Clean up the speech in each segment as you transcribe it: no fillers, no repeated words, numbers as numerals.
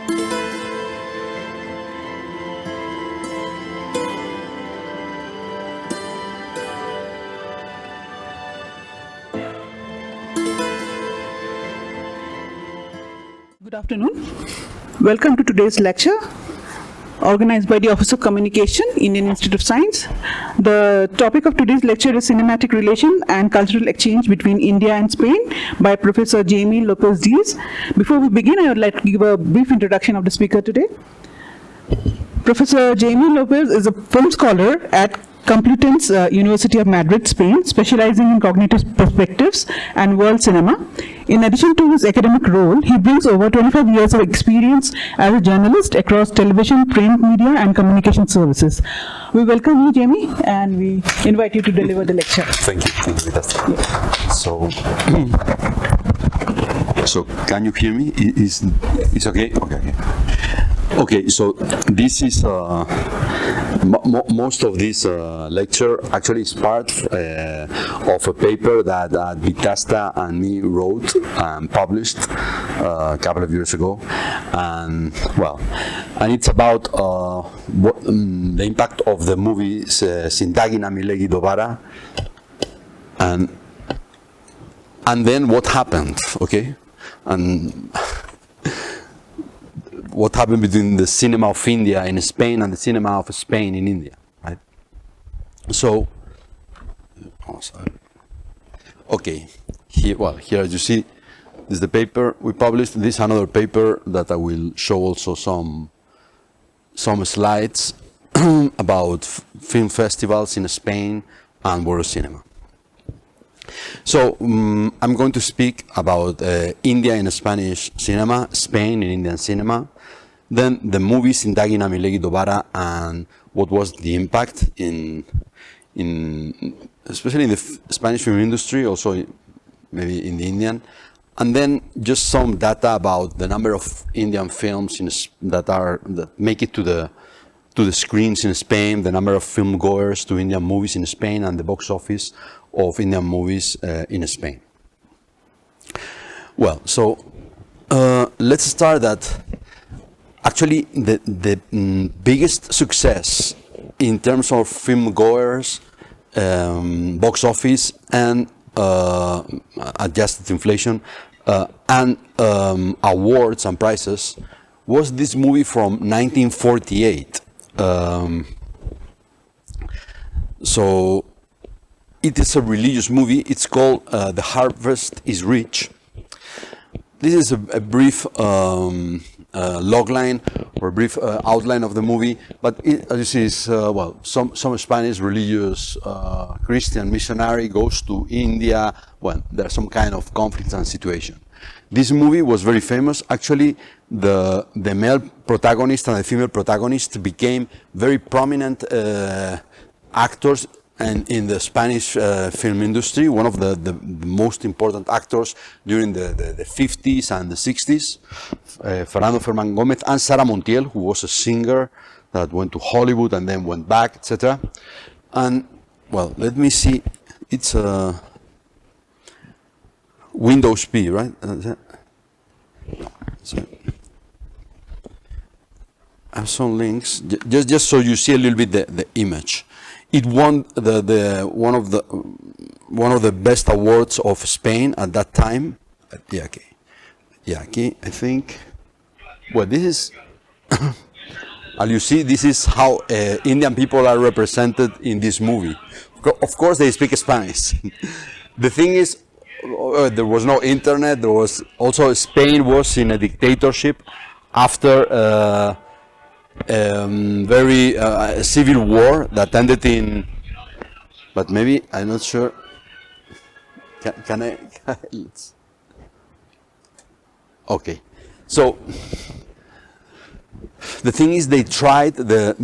Good afternoon. Welcome to today's lecture, organized by the Office of Communication, Indian Institute of Science. The topic of today's lecture is Cinematic Relation and Cultural Exchange between India and Spain by Professor Jaime Lopez Diaz. Before we begin, I would like to give a brief introduction of the speaker today. Professor Jaime Lopez is a film scholar at Complutense University of Madrid, Spain, specializing in cognitive perspectives and world cinema. In addition to his academic role, he brings over 25 years of experience as a journalist across television, print media, and communication services. We welcome you, Jamie, and we invite you to deliver the lecture. Thank you, Vitasta. Yeah. So can you hear me? Is okay? Okay. Okay, so this is most of this lecture actually is part of a paper that Vitasta and me wrote and published a couple of years ago, and it's about the impact of the movie Zindagi Na Milegi Dobara, and then what happened, okay, and what happened between the cinema of India in Spain and the cinema of Spain in India, right? So, okay, here as you see, this is the paper we published. This is another paper that I will show also some slides about film festivals in Spain and world cinema. So I'm going to speak about India in Spanish cinema, Spain in Indian cinema, then the movie Zindagi Na Milegi Dobara and what was the impact in especially in the Spanish film industry, also maybe in the Indian, and then just some data about the number of Indian films that make it to the screens in Spain, the number of film goers to Indian movies in Spain, and the box office of Indian movies in Spain. Well, so let's start that actually the biggest success in terms of film goers, box office, and adjusted inflation, and awards and prizes was this movie from 1948. So it is a religious movie. It's called The Harvest is Rich. This is a brief logline or a brief outline of the movie, but as you see, is some Spanish religious Christian missionary goes to India when there's some kind of conflict and situation. This movie was very famous. Actually, the male protagonist and the female protagonist became very prominent actors and in the Spanish film industry, one of the most important actors during the 50s and the 60s, Fernando Ferman Gomez and Sara Montiel, who was a singer that went to Hollywood and then went back, etc. And, well, let me see, it's Windows P, right? So, I have some links, just so you see a little bit the image. It won one of the best awards of Spain at that time. Yeah, okay, I think. Well, this is, as you see, this is how Indian people are represented in this movie. Of course, they speak Spanish. The thing is, there was no internet. There was also Spain was in a dictatorship after. Very civil war that ended in, but maybe I'm not sure. Can I? Let's, okay, so the thing is, they tried the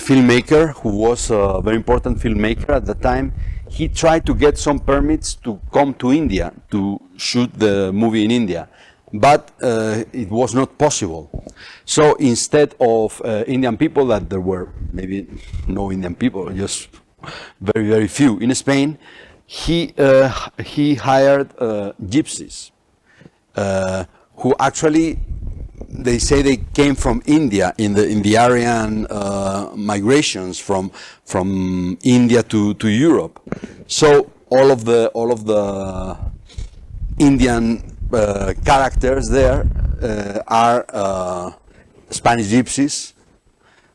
filmmaker, who was a very important filmmaker at the time. He tried to get some permits to come to India to shoot the movie in India. But it was not possible. So instead of Indian people, that there were maybe no Indian people, just very, very few in Spain, he hired gypsies who actually they say they came from India in the Aryan migrations from India to Europe. So all of the Indian characters there are Spanish gypsies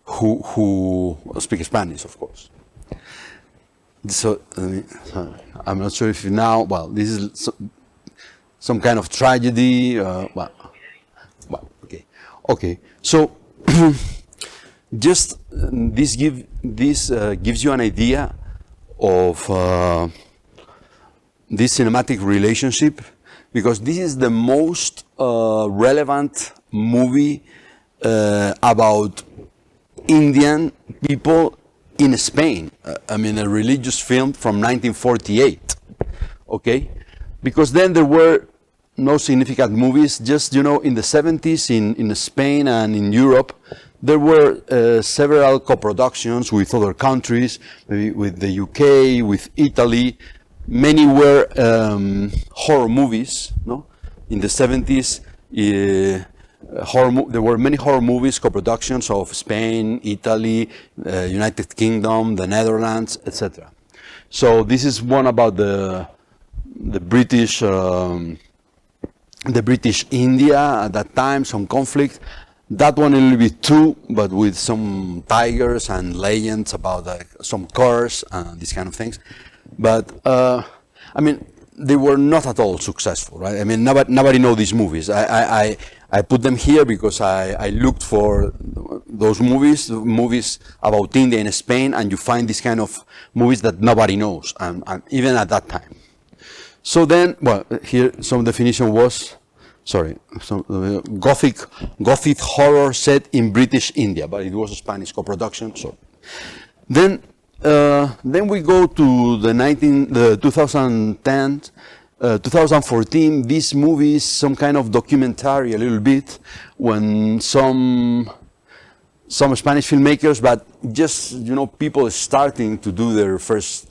who speak Spanish, of course. So I'm not sure if you now. Well, this is some kind of tragedy. Well, okay. So just this gives you an idea of this cinematic relationship, because this is the most relevant movie about Indian people in Spain. I mean, a religious film from 1948. Okay, because then there were no significant movies. Just, you know, in the 70s in Spain and in Europe, there were several co-productions with other countries, maybe with the UK, with Italy. Many were horror movies. No, in the 70s, there were many horror movies, co-productions of Spain, Italy, United Kingdom, the Netherlands, etc. So this is one about the British India at that time, some conflict. That one a little bit too, but with some tigers and legends about some cars and these kind of things. But I mean, they were not at all successful, right? I mean, nobody knows these movies. I put them here because I looked for those movies about India and Spain, and you find this kind of movies that nobody knows, and even at that time. So then, well, here some definition was, Gothic horror set in British India, but it was a Spanish co-production. So then we go to the 2010, 2014. This movie is some kind of documentary, a little bit, when some Spanish filmmakers, but just, you know, people starting to do their first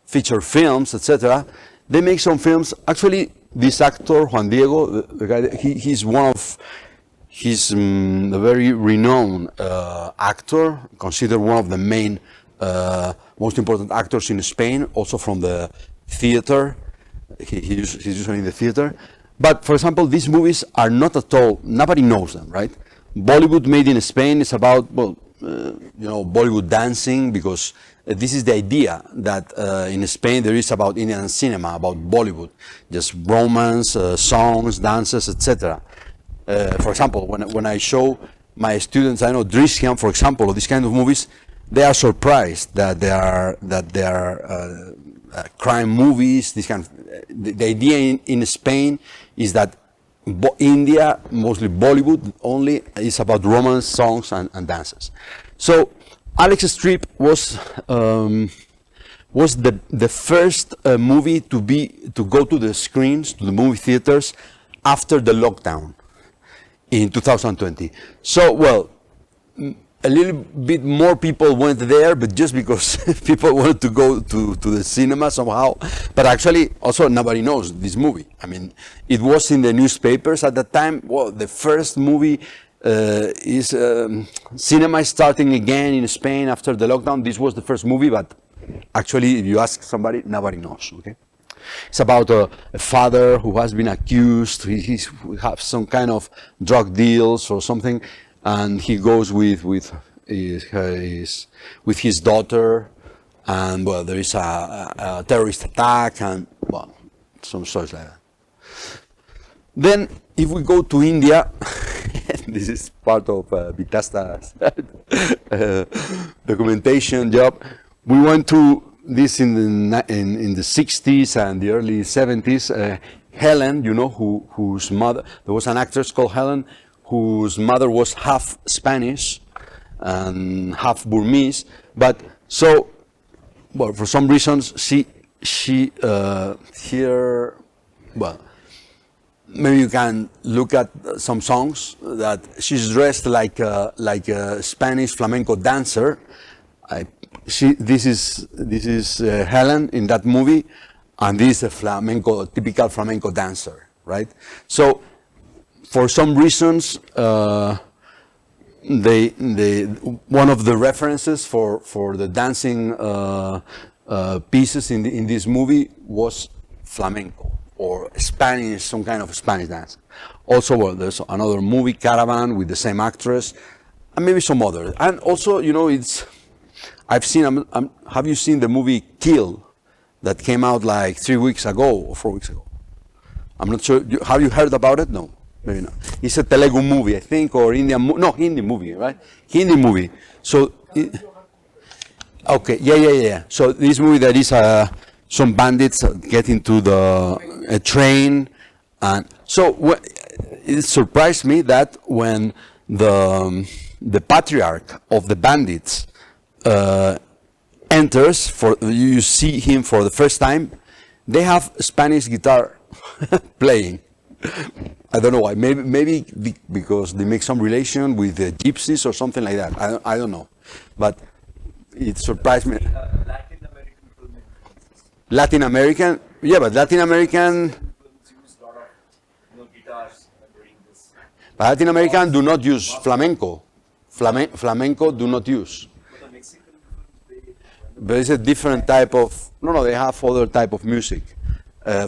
feature films, etc. They make some films. Actually, this actor Juan Diego, the guy, he's a very renowned actor, considered one of the main, most important actors in Spain, also from the theater. He's usually in the theater. But for example, these movies are not at all, nobody knows them, right? Bollywood Made in Spain is about, well, you know, Bollywood dancing, because this is the idea that in Spain there is about Indian cinema, about Bollywood, just romance, songs, dances, etc. For example, when I show my students, I know Drishyam, for example, of these kind of movies, they are surprised that they are crime movies. This kind of, the idea in Spain is that India, mostly Bollywood only, is about romance, songs, and dances. So Alex Strip was the first movie to go to the screens, to the movie theaters, after the lockdown in 2020. So, well, a little bit more people went there, but just because people wanted to go to the cinema somehow. But actually, also nobody knows this movie. I mean, it was in the newspapers at that time. Well, the first movie is cinema is starting again in Spain after the lockdown. This was the first movie, but actually, if you ask somebody, nobody knows. Okay, it's about a father who has been accused. He has some kind of drug deals or something, and he goes with his daughter, and well, there is a terrorist attack, and well, some stories like that. Then, if we go to India, this is part of Vitasta's documentation job. We went to this in the 60s and the early 70s. Helen, you know, whose mother, there was an actress called Helen, whose mother was half Spanish and half Burmese. But so, well, for some reasons, she here, well, maybe you can look at some songs that she's dressed like a Spanish flamenco dancer. This is Helen in that movie, and this is a typical flamenco dancer, right? So for some reasons, one of the references for the dancing pieces in this movie was flamenco or Spanish, some kind of Spanish dance. Also, well, there's another movie, Caravan, with the same actress, and maybe some other. And also, you know, I've seen. Have you seen the movie Kill, that came out like 3 weeks ago or 4 weeks ago? I'm not sure. Have you heard about it? No, maybe not. It's a Telugu movie, I think, or Hindi movie, right? Hindi movie. So, okay, yeah. So this movie, that is some bandits get into a train, and so it surprised me that when the patriarch of the bandits enters, you see him for the first time, they have Spanish guitar playing. I don't know why. Maybe because they make some relation with the gypsies or something like that. I don't know, but it surprised me. Latin American film. Latin American, yeah, but Latin American. Films use a lot of guitars during this. Latin American do not use flamenco. Flamenco do not use. But the Mexican films, But it's a different type of. No, they have other type of music.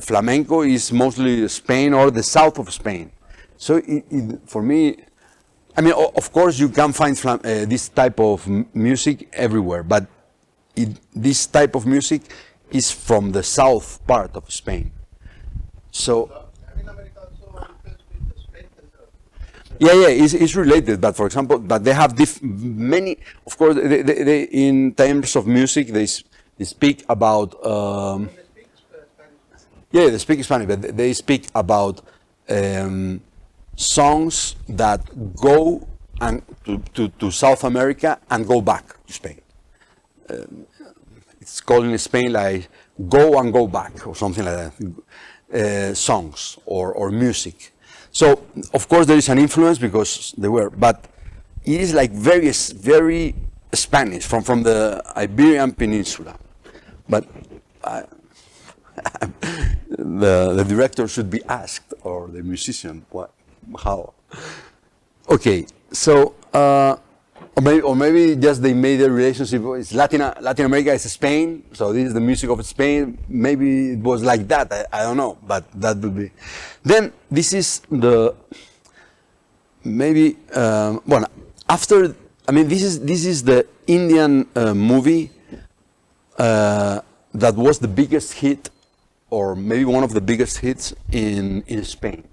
Flamenco is mostly Spain or the south of Spain. So for me, I mean, of course you can find this type of music everywhere, but this type of music is from the south part of Spain. So. Yeah, it's related, but for example, but they have many, of course, they in terms of music, they speak about, they speak Spanish, but they speak about songs that go and to South America and go back to Spain. It's called in Spain like go and go back or something like that, songs or music. So, of course, there is an influence because they were, but it is like very, very Spanish from the Iberian Peninsula. But the director should be asked, or the musician, how? Okay, so, or maybe just they made a relationship. It's Latin America is Spain, so this is the music of Spain. Maybe it was like that. I don't know, but that would be. Then this is the maybe well after. I mean, this is the Indian movie that was the biggest hit, or maybe one of the biggest hits in Spain.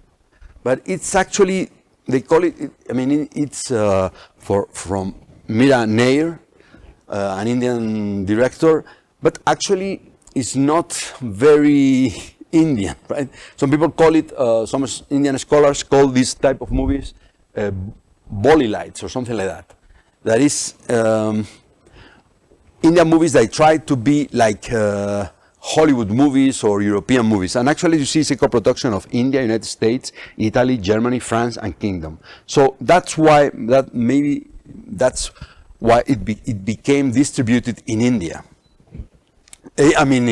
But it's actually, they call it. I mean, it's from Mira Nair, an Indian director, but actually it's not very Indian, right? Some people call it, some Indian scholars call this type of movies Bollylights or something like that. That is Indian movies that try to be like Hollywood movies or European movies. And actually you see it's a co-production of India, United States, Italy, Germany, France, and Kingdom. So that's why, that's why it became distributed in India. I mean,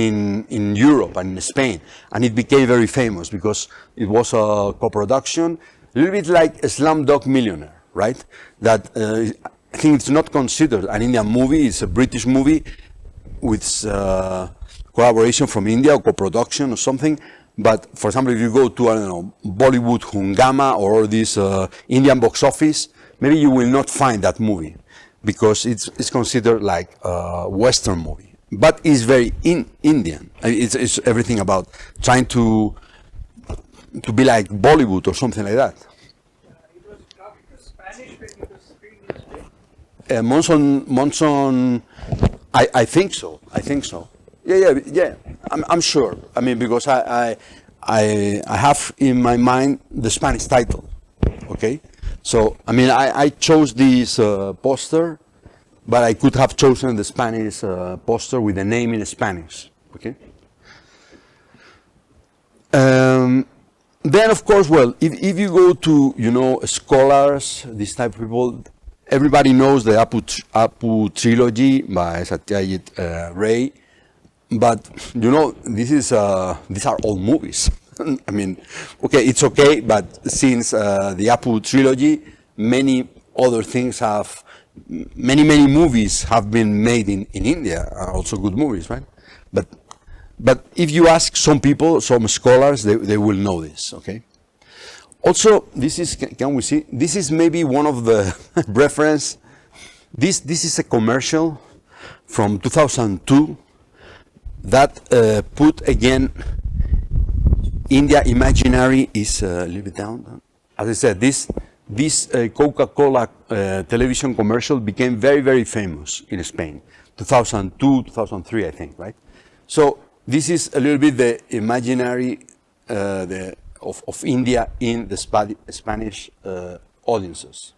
in Europe and in Spain, and it became very famous because it was a co-production, a little bit like a Slumdog Millionaire, right? That I think it's not considered an Indian movie; it's a British movie with collaboration from India or co-production or something. But for example, if you go to, I don't know, Bollywood Hungama or this Indian box office, maybe you will not find that movie because it's considered like a Western movie. But it's very Indian. It's everything about trying to be like Bollywood or something like that. It was dubbed to Spanish when it was screened in Spain. Monson, I think so. Yeah. I'm sure. I mean, because I have in my mind the Spanish title. Okay, so I mean, I chose this poster, but I could have chosen the Spanish poster with the name in Spanish. Okay. Then, of course, well, if you go to scholars, this type of people, everybody knows the Apu trilogy by Satyajit Ray. But these are all movies. I mean, okay, it's okay, but since the Apu trilogy, many other things have, many movies have been made in India, also good movies, right? But if you ask some people, some scholars, they will know this, okay? Also, this is, can we see? This is maybe one of the reference. This is a commercial from 2002 that put again, India imaginary is a little bit down. As I said, this Coca-Cola television commercial became very, very famous in Spain, 2002, 2003, I think, right? So this is a little bit the imaginary of India in the Spanish audiences.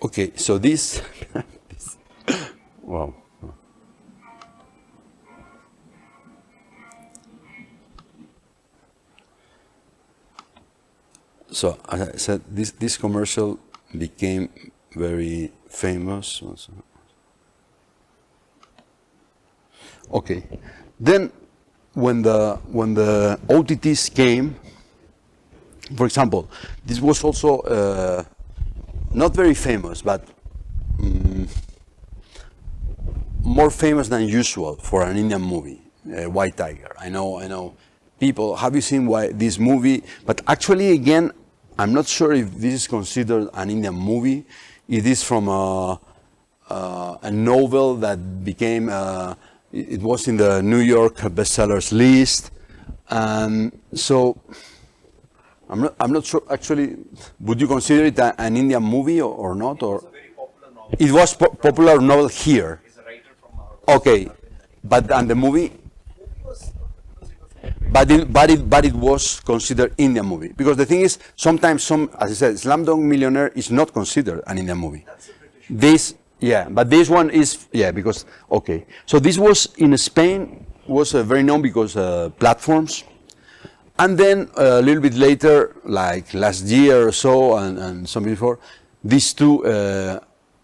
Okay, so this, wow. So as I said, this commercial became very famous. Okay, then when the OTTs came, for example, this was also not very famous, but more famous than usual for an Indian movie, White Tiger. I know. People, have you seen this movie? But actually, again, I'm not sure if this is considered an Indian movie. It is from a novel that became, it was in the New York bestsellers list. And so, I'm not sure, actually, would you consider it an Indian movie or not? Or It's a very popular novel. it was popular novel here. He's a writer from our Okay, but and the movie, was but it was considered Indian movie, because the thing is, sometimes as I said, Slumdog Millionaire is not considered an Indian movie. That's a British. This, yeah, but this one is, yeah, because, okay. So this was in Spain, was very known because platforms. And then a little bit later, like last year or so, and some before, these two,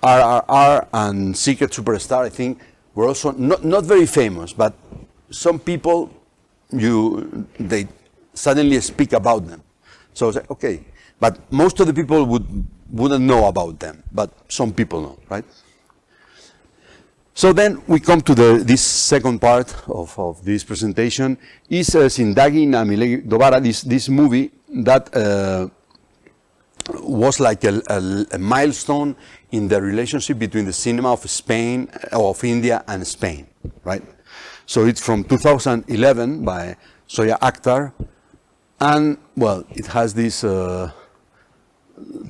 RRR and Secret Superstar, I think, were also not very famous, but some people, they suddenly speak about them. So it's like, okay, but most of the people wouldn't know about them, but some people know, right? So then we come to this second part of this presentation, is Zindagi Na Milegi Dobara, this movie that was like a milestone in the relationship between the cinema of Spain, of India and Spain, right? So it's from 2011 by Zoya Akhtar, and well, it has this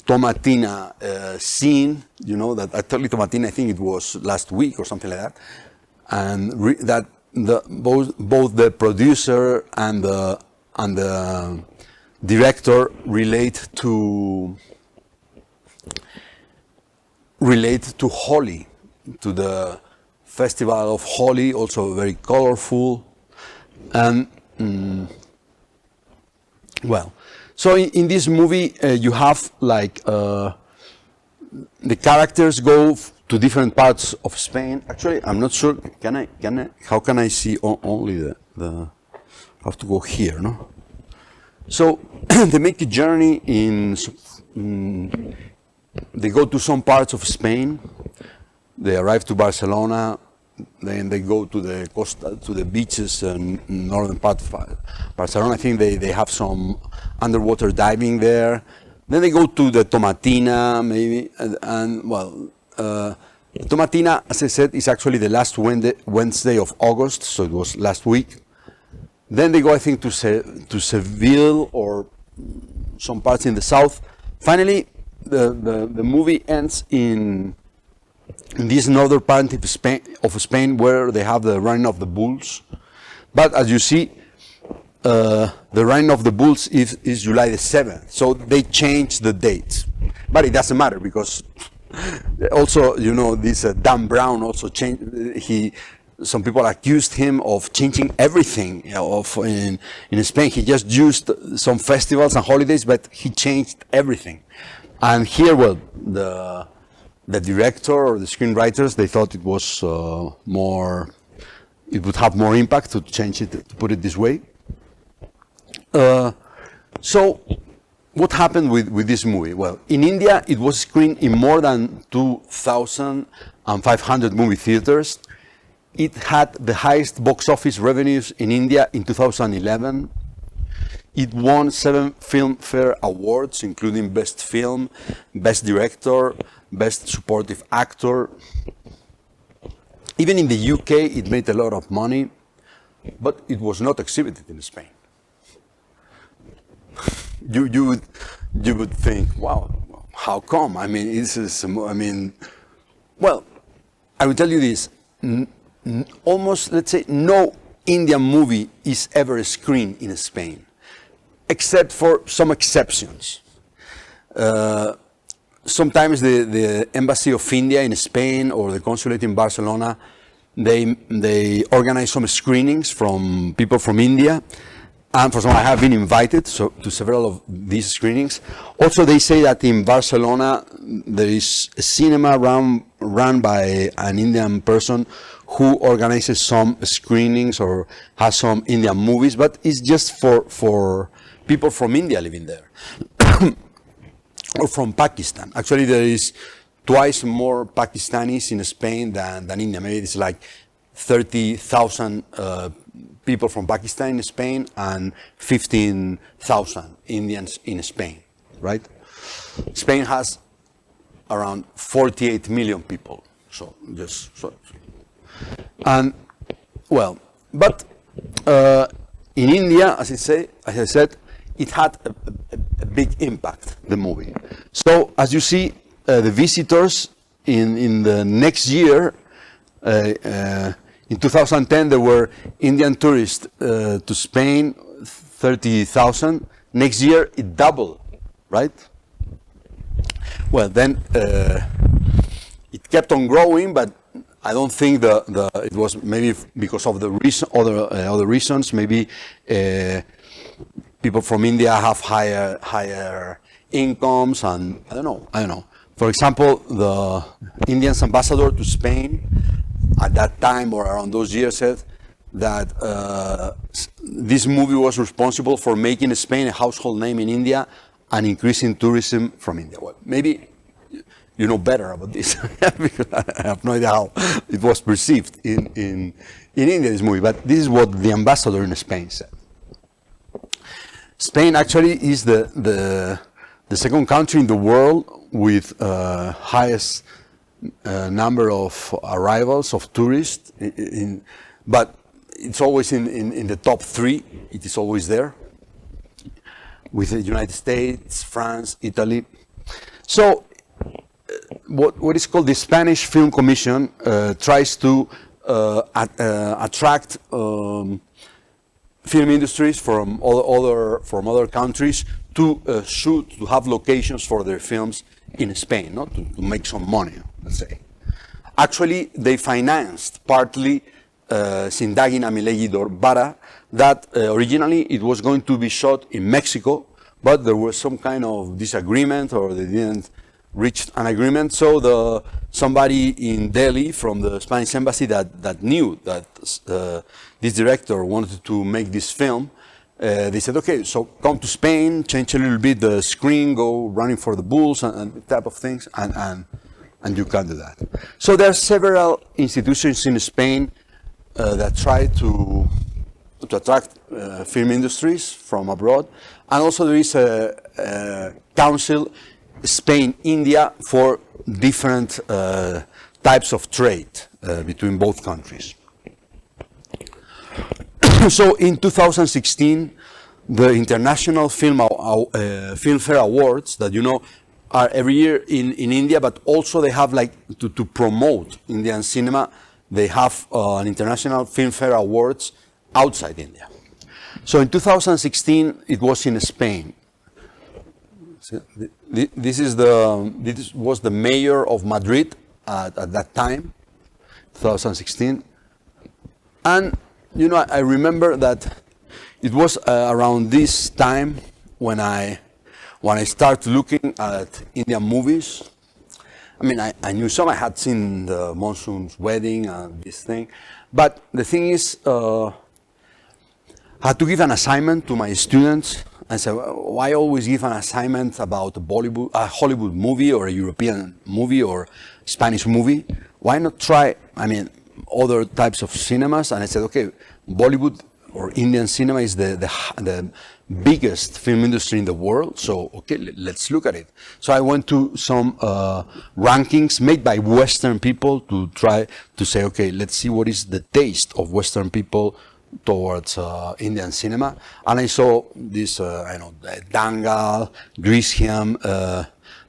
Tomatina scene, you know, that actually Tomatina, I think it was last week or something like that, and that both the producer and the director relate to Holi, to the festival of Holi, also very colorful, and well. So in this movie, you have like the characters go to different parts of Spain. Actually, I'm not sure. How can I see only the? I have to go here, no? So they make a journey they go to some parts of Spain. They arrive to Barcelona. Then they go to the costa, to the beaches in northern part of Barcelona. I think they have some underwater diving there. Then they go to the Tomatina, maybe, and well, Tomatina, as I said, is actually the last Wednesday of August, so it was last week. Then they go, I think, to Seville or some parts in the south. Finally, the movie ends in this northern part of Spain where they have the running of the bulls. But as you see, the running of the bulls is July the 7th. So they changed the dates. But it doesn't matter because also, you know, this Dan Brown also changed, some people accused him of changing everything, you know, in Spain. He just used some festivals and holidays, but he changed everything. And here, well, the director or the screenwriters, they thought it was it would have more impact to change it, to put it this way. So, what happened with this movie? Well, in India, it was screened in more than 2,500 movie theaters. It had the highest box office revenues in India in 2011. It won 7 Filmfare Awards, including Best Film, Best Director, Best Supportive Actor. Even in the UK, it made a lot of money, but it was not exhibited in Spain. You would think, wow, how come? I mean, well, I will tell you this. Almost, let's say, no Indian movie is ever screened in Spain, except for some exceptions. Sometimes the Embassy of India in Spain or the consulate in Barcelona, they organize some screenings from people from India. And for some, I have been invited to several of these screenings. Also, they say that in Barcelona, there is a cinema run by an Indian person who organizes some screenings or has some Indian movies, but it's just for people from India living there. Or from Pakistan. Actually, there is twice more Pakistanis in Spain than India. Maybe it's like 30,000 people from Pakistan in Spain and 15,000 Indians in Spain, right? Spain has around 48 million people. So just so. And well, but in India, as I said, it had a big impact, the movie. So as you see, the visitors in the next year, in 2010, there were Indian tourists to Spain, 30,000. Next year, it doubled, right? Well, then it kept on growing, but I don't think it was maybe because of the other reasons. Maybe people from India have higher incomes, and I don't know. For example, the Indian's ambassador to Spain at that time or around those years said that this movie was responsible for making Spain a household name in India and increasing tourism from India. Well, maybe you know better about this because I have no idea how it was perceived in India, this movie, but this is what the ambassador in Spain said. Spain actually is the second country in the world with highest number of arrivals of tourists, but it's always in the top 3. It is always there, with the United States, France, Italy. So what is called the Spanish Film Commission tries to attract film industries from other countries to shoot, to have locations for their films in Spain, not to make some money, let's say. Actually, they financed partly Zindagi Na Milegi Dobara, that originally it was going to be shot in Mexico, but there was some kind of disagreement, or they didn't reached an agreement. So somebody in Delhi from the Spanish embassy that knew that this director wanted to make this film, they said, okay, so come to Spain, change a little bit the screen, go running for the bulls and type of things, and you can do that. So there are several institutions in Spain that try to attract film industries from abroad, and also there is a council, Spain-India, for different types of trade between both countries. So in 2016, the International Filmfare Awards, that you know are every year in India, but also they have like to promote Indian cinema, they have an International Filmfare Awards outside India. So in 2016, it was in Spain. So this was the mayor of Madrid at that time, 2016, and you know, I remember that it was around this time when I started looking at Indian movies. I mean, I knew some. I had seen the Monsoon's Wedding and this thing, but the thing is, I had to give an assignment to my students. I said, why always give an assignment about a Hollywood movie or a European movie or Spanish movie? Why not try, I mean, other types of cinemas? And I said, okay, Bollywood or Indian cinema is the biggest film industry in the world, so okay, let's look at it. So I went to some rankings made by Western people to try to say, okay, let's see what is the taste of Western people towards Indian cinema. And I saw this, I know, Dangal, Drishyam,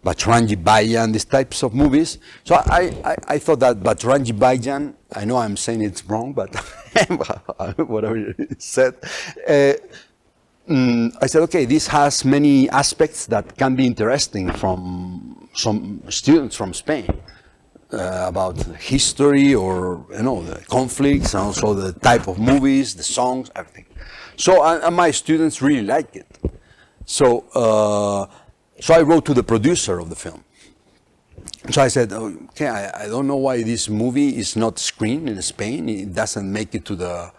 Bajrangi Bhaijaan, these types of movies. So I thought that Bajrangi Bhaijaan, I know I'm saying it's wrong, but whatever it said, I said, okay, this has many aspects that can be interesting from some students from Spain about history or, you know, the conflicts and also the type of movies, the songs, everything. So and my students really liked it. So I wrote to the producer of the film. So I said, okay, I don't know why this movie is not screened in Spain. It doesn't make it to the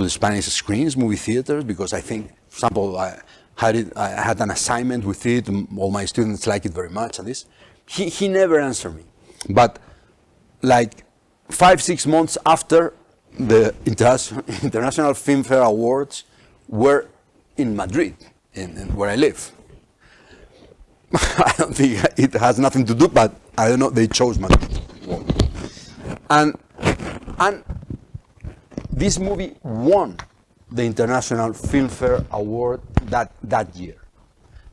Spanish screens, movie theaters, because I think, for example, I had an assignment with it. All my students like it very much. And this, he never answered me. But like 5-6 months after, the International Filmfare Awards were in Madrid, where I live. I don't think it has nothing to do, but I don't know, they chose Madrid. And this movie won the International Filmfare Award that year.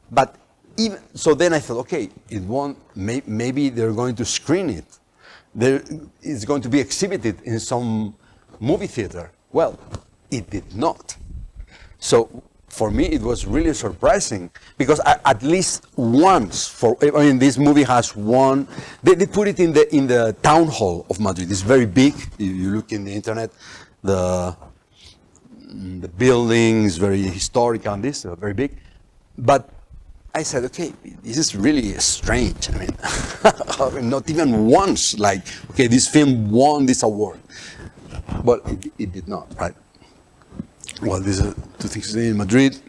But even so, then I thought, okay, it won. Maybe they're going to screen it. It's going to be exhibited in some movie theater. Well, it did not. So for me, it was really surprising because at least once, this movie has won. They put it in the town hall of Madrid. It's very big. You look in the internet, the building is very historic and this, very big. But I said, okay, this is really strange. I mean, not even once, like, okay, this film won this award. But it did not, right? Well, these are two things in Madrid.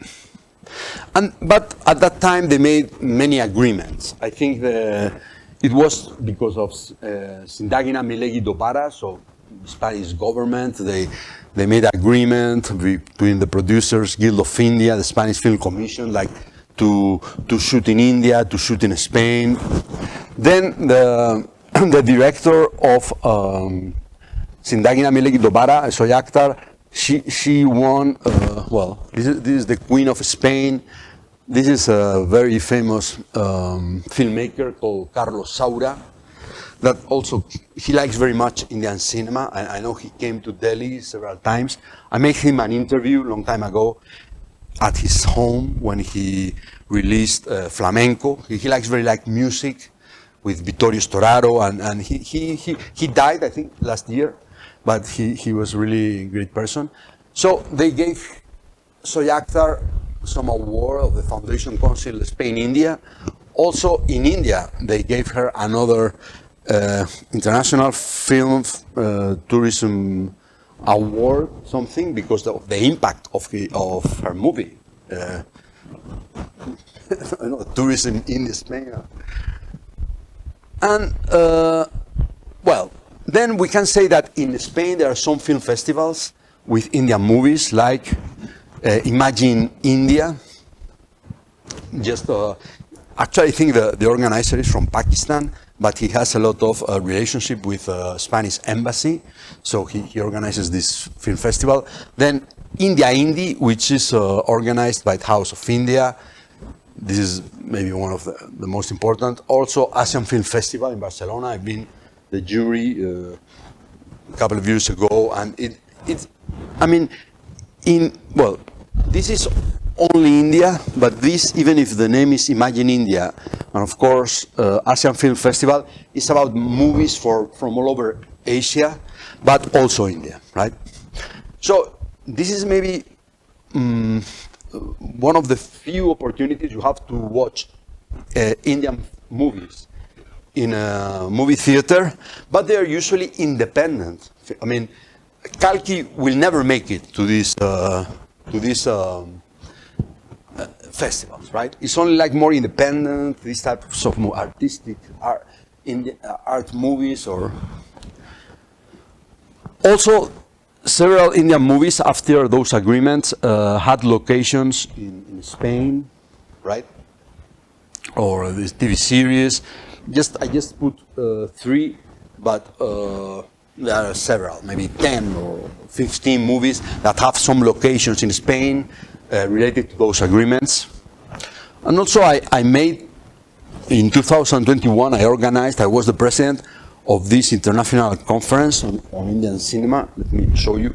But at that time, they made many agreements. I think it was because of Zindagi Na Milegi Dobara, so the Spanish government, they made agreement between the Producers Guild of India, the Spanish Film Commission, like to shoot in India, to shoot in Spain. Then the director of Zindagi Na Milegi Dobara, Zoya Akhtar, she won, well, this is the Queen of Spain. This is a very famous filmmaker called Carlos Saura, that also, he likes very much Indian cinema. I know he came to Delhi several times. I made him an interview a long time ago at his home when he released flamenco. He likes very like music with Vittorio Storaro, and he died, I think, last year, but he was really a great person. So they gave Zoya Akhtar some award of the Foundation Council Spain India Also in India, they gave her another international film tourism award, something, because of the impact of her movie. Tourism in Spain. And well, then we can say that in Spain there are some film festivals with Indian movies, like Imagine India. Just actually, I think the organizer is from Pakistan, but he has a lot of relationship with Spanish embassy, so he organizes this film festival. Then India Indie, which is organized by the House of India. This is maybe one of the most important. Also, Asian Film Festival in Barcelona. I've been the jury a couple of years ago, and I mean, well, this is only India, but this, even if the name is Imagine India, and of course, Asian Film Festival is about movies from all over Asia, but also India, right? So this is maybe one of the few opportunities you have to watch Indian movies in a movie theater, but they are usually independent. I mean, Kalki will never make it to these festivals, right? It's only like more independent, these types of more artistic art movies, or also several Indian movies after those agreements had locations in Spain, right? Or this TV series. I just put 3, but there are several, maybe 10 or 15 movies that have some locations in Spain related to those agreements. And also I made, in 2021, I was the president of this international conference on Indian cinema. Let me show you.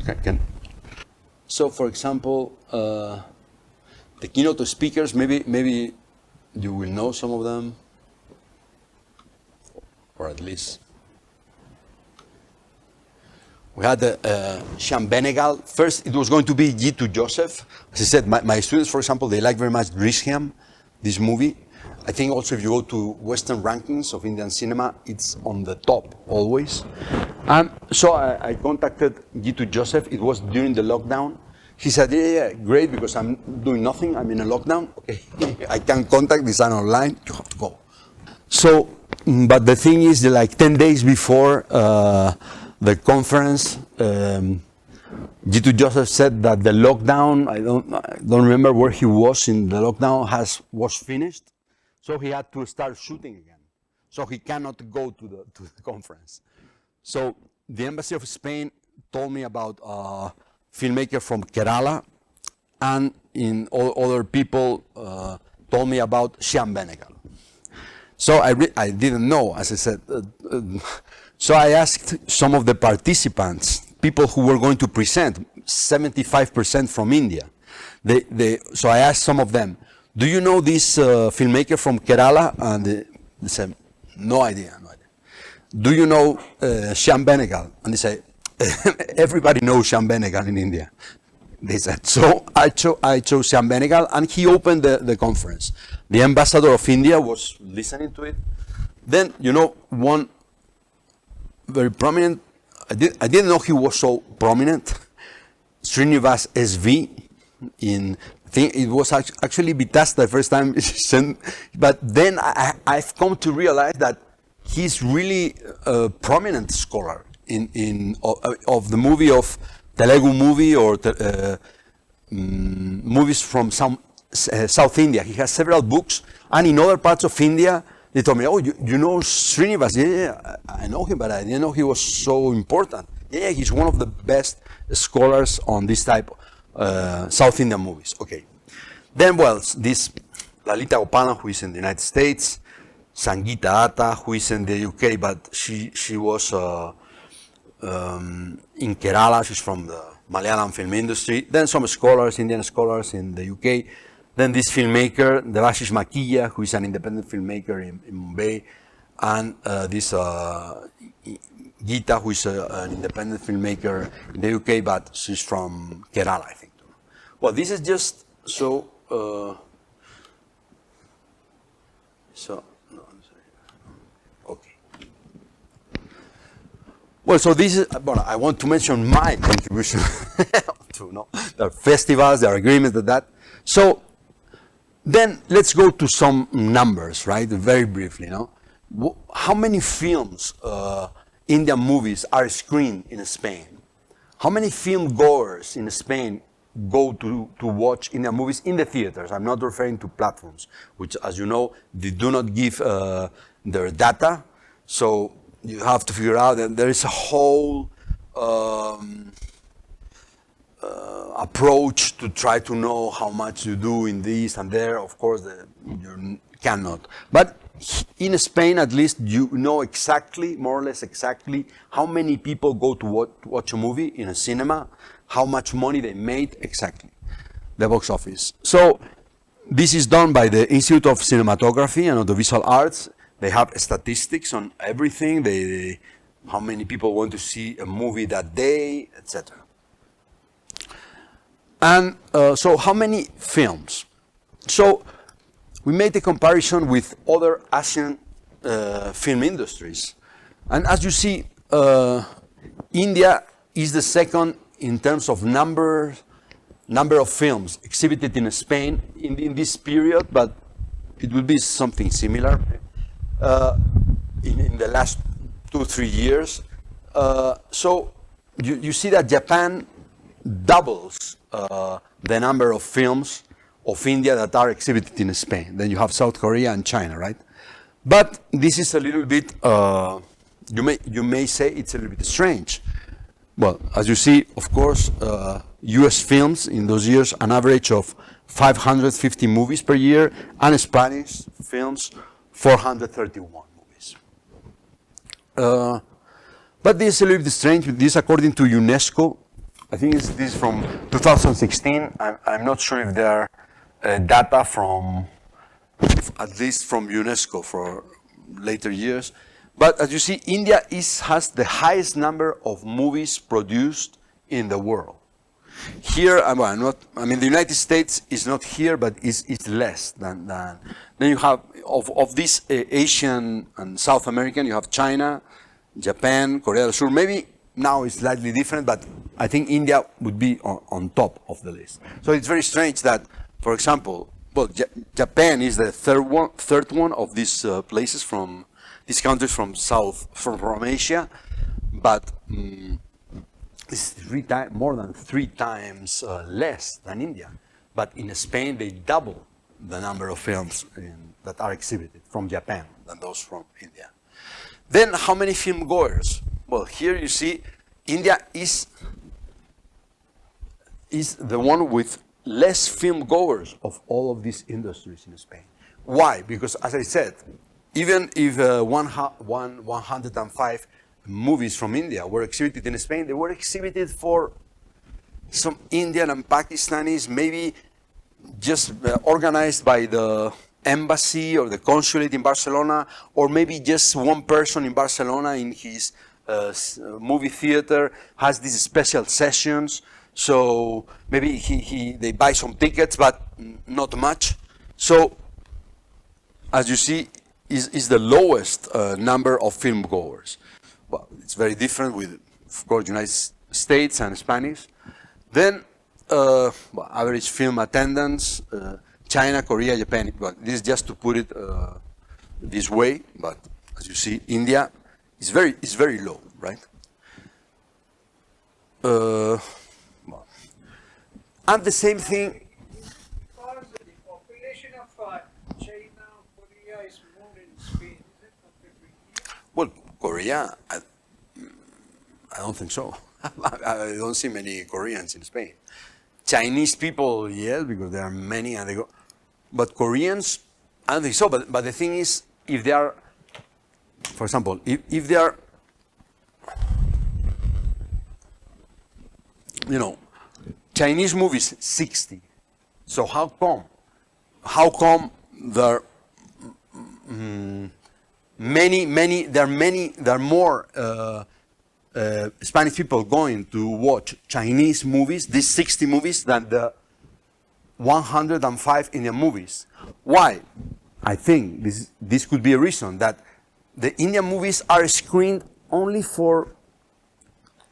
So, for example, the keynote speakers, maybe you will know some of them, or at least. We had Shyam Benegal. First, it was going to be Jitu Joseph. As I said, my students, for example, they like very much Drishyam, this movie. I think also if you go to Western rankings of Indian cinema, it's on the top always. So I contacted Jitu Joseph. It was during the lockdown. He said, yeah, great, because I'm doing nothing. I'm in a lockdown. Okay, I can contact this one online. You have to go. So, but the thing is, like 10 days before the conference, Jitu Joseph said that the lockdown, I don't remember where he was in the lockdown, was finished. So he had to start shooting again. So he cannot go to the conference. So the Embassy of Spain told me about a filmmaker from Kerala, and other people told me about Shyam Benegal. So I didn't know, as I said. So I asked some of the participants, people who were going to present, 75% from India. So I asked some of them, do you know this filmmaker from Kerala? And they said, no idea. Do you know Shyam Benegal? And they said, everybody knows Shyam Benegal in India. They said, so I chose Shyam Benegal, and he opened the conference. The ambassador of India was listening to it. Then, one very prominent, I didn't know he was so prominent, Srinivas SV, I think it was actually Vitas the first time, but then I've come to realize that he's really a prominent scholar of the movie, of Telugu movie, or movies from South India. He has several books, and in other parts of India, they told me, oh, you know Srinivas? Yeah, I know him, but I didn't know he was so important. Yeah, he's one of the best scholars on this type of South Indian movies. Okay. Then, well, this Lalita Gopala, who is in the United States, Sangeeta Atta, who is in the UK, but she was in Kerala. She's from the Malayalam film industry. Then some scholars, Indian scholars in the UK. Then this filmmaker, Devashish Makia, who is an independent filmmaker in Mumbai. And this Geeta, who is an independent filmmaker in the UK, but she's from Kerala, I think. Well, this is just so So, no, I'm sorry. Okay. Well, so this is, well, I want to mention my contribution to, no, there are festivals, there are agreements, that. So, then let's go to some numbers, right? Very briefly, no? How many films, Indian movies, are screened in Spain? How many film goers in Spain go to watch Indian movies in the theaters? I'm not referring to platforms, which, as you know, they do not give their data. So you have to figure out that there is a whole approach to try to know how much you do in this and there. Of course, you cannot. But in Spain, at least, you know exactly, more or less exactly, how many people go to watch a movie in a cinema, how much money they made, exactly, the box office. So this is done by the Institute of Cinematography and Audiovisual Arts. They have statistics on everything, how many people want to see a movie that day, etc. And so how many films? So we made a comparison with other Asian film industries. And as you see, India is the second in terms of number of films exhibited in Spain in this period, but it will be something similar in the last 2-3 years. So you see that Japan doubles the number of films of India that are exhibited in Spain. Then you have South Korea and China, right? But this is a little bit, you may say it's a little bit strange. Well, as you see, of course, US films in those years, an average of 550 movies per year, and Spanish films, 431 movies. But this is a little bit strange. This, according to UNESCO, I think this is from 2016. I'm not sure if there are data from, at least from UNESCO for later years. But as you see, India has the highest number of movies produced in the world. Here, the United States is not here, but it's less than. Then you have, of this Asian and South American, you have China, Japan, Korea del Sur. Maybe now it's slightly different, but I think India would be on top of the list. So it's very strange that, for example, well, Japan is the third one of these places from these countries from Asia, but it's more than 3 times less than India. But in Spain, they double the number of films that are exhibited from Japan than those from India. Then, how many film goers? Well, here you see India is the one with less film goers of all of these industries in Spain. Why? Because, as I said, even if 105 movies from India were exhibited in Spain, they were exhibited for some Indian and Pakistanis, maybe just organized by the embassy or the consulate in Barcelona, or maybe just one person in Barcelona in his movie theater has these special sessions. So maybe they buy some tickets, but not much. So as you see, is the lowest number of film goers. Well, it's very different with, of course, United States and Spanish. Then average film attendance, China, Korea, Japan. Well, this is just to put it this way, but as you see, India is very low, right? And the same thing. Because the population of China, Korea is more in Spain, is it compared to India? Well, Korea, I don't think so. I don't see many Koreans in Spain. Chinese people, yes, because there are many, and they go. But Koreans, I don't think so. But the thing is, if they are, for example, if they are, Chinese movies 60. So how come there are more Spanish people going to watch Chinese movies, these 60 movies, than the 105 Indian movies? Why? I think this could be a reason that the Indian movies are screened only for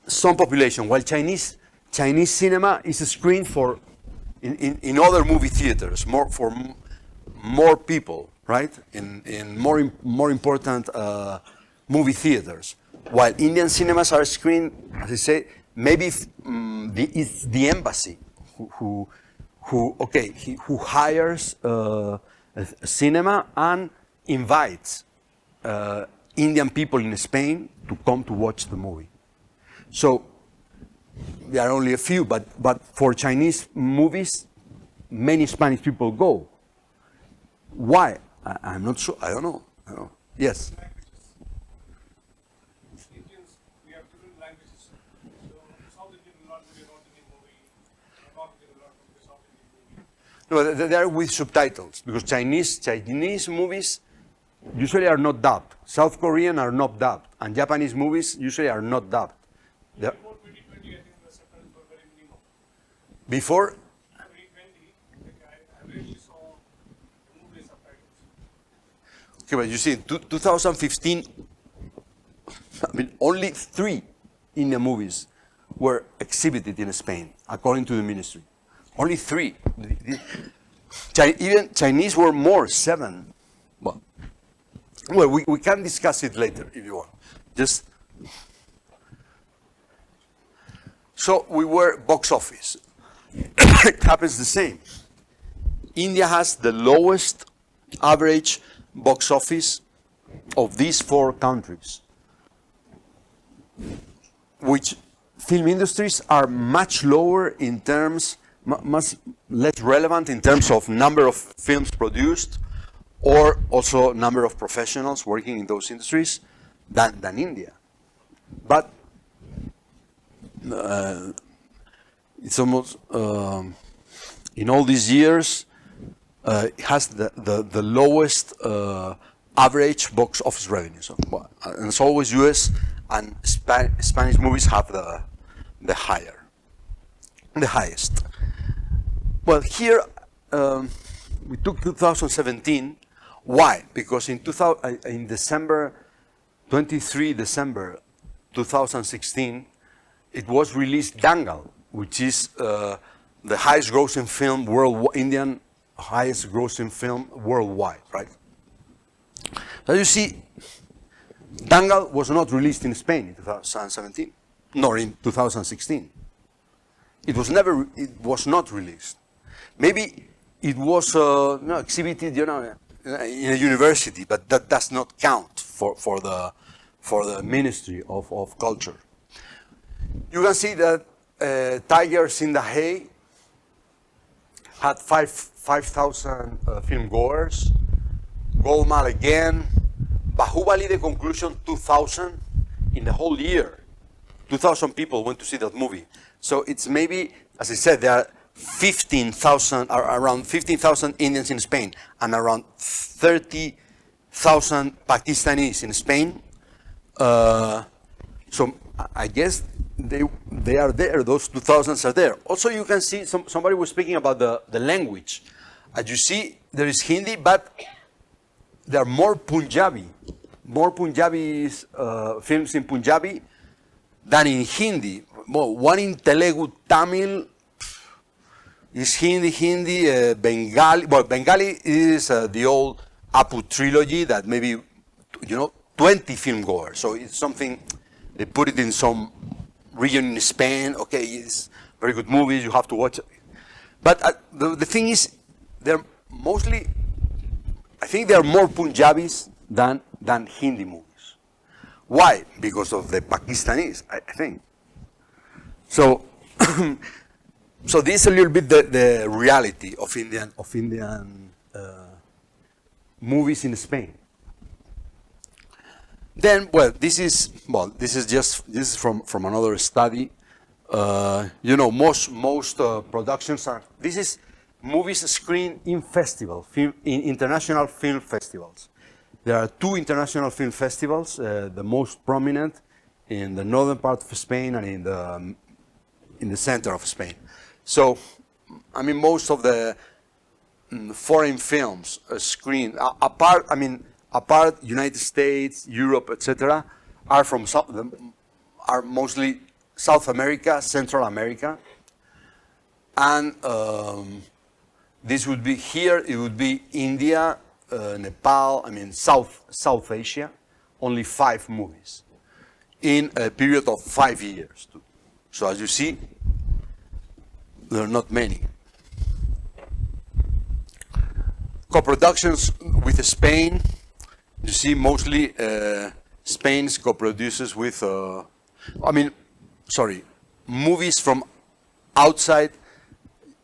some population, while Chinese cinema is screened for in other movie theaters, for more people, right? In more important movie theaters, while Indian cinemas are screened, as I say, maybe it's the embassy who hires a cinema and invites Indian people in Spain to come to watch the movie. So there are only a few, but for Chinese movies, many Spanish people go. Why? I'm not sure. I don't know. Yes. Indians, we have different languages. So South Indian will not be a North Indian movie. North Indian will not be a South Indian movie. No, they are with subtitles because Chinese movies usually are not dubbed. South Korean are not dubbed, and Japanese movies usually are not dubbed. Before 2020, I think the subtitles were very minimal. Before 2020, I rarely saw the movie subtitles. Okay, but you see, in 2015, I mean, only 3 Indian movies were exhibited in Spain, according to the ministry. Only 3. Even Chinese were more, 7. Well, we can discuss it later if you want. So we were box office. It happens the same. India has the lowest average box office of these 4 countries, which film industries are much lower in terms, much less relevant in terms of number of films produced or also number of professionals working in those industries than India. But it's almost, in all these years, it has the lowest average box office revenue. So, and it's always US and Spanish movies have the highest. Well, here we took 2017. Why? Because in December 2016, it was released Dangal, which is the highest grossing film Indian highest grossing film worldwide, right? So you see, Dangal was not released in Spain in 2017, nor in 2016. It was not released. Maybe it was exhibited, in a university, but that does not count for the Ministry of Culture. You can see that Tigers in the Hay had 5,000 film goers. Golmaal again. Bahubali, the conclusion, 2,000 in the whole year. 2,000 people went to see that movie. So it's maybe, as I said, there are 15,000, around 15,000 Indians in Spain and around 30,000 Pakistanis in Spain. So I guess they are there, those 2,000s are there. Also, you can see somebody was speaking about the language. As you see, there is Hindi, but there are more Punjabi films in Punjabi than in Hindi. One in Telugu, Tamil, is Hindi, Bengali. Well, Bengali is the old Apu trilogy that maybe, 20 film goers. So it's something, they put it in some region in Spain. Okay, it's very good movies, you have to watch it. But the thing is, they're mostly, I think there are more Punjabis than Hindi movies. Why? Because of the Pakistanis, I think. So, so this is a little bit the reality of Indian movies in Spain. Then, this is from another study. Most productions are. This is movies screened in in international film festivals. There are 2 international film festivals, the most prominent in the northern part of Spain and in the center of Spain. So, I mean, most of the foreign films screened, apart United States, Europe, etc., are from are mostly South America, Central America, and this would be here. It would be India, Nepal. South Asia. Only 5 movies in a period of 5 years. So as you see, there are not many. Co-productions with Spain. You see, mostly Spain co-produces with. Movies from outside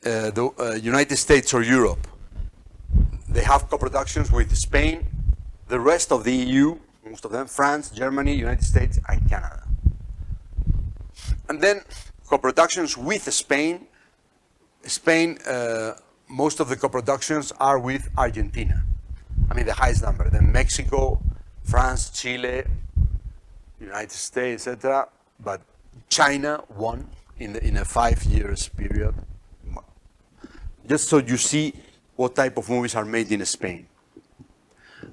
the United States or Europe. They have co-productions with Spain, the rest of the EU, most of them, France, Germany, United States, and Canada. And then co-productions with Spain. Spain, most of the co-productions are with Argentina. The highest number. Then Mexico, France, Chile, United States, etc. But China won in a 5 years period. Just so you see what type of movies are made in Spain.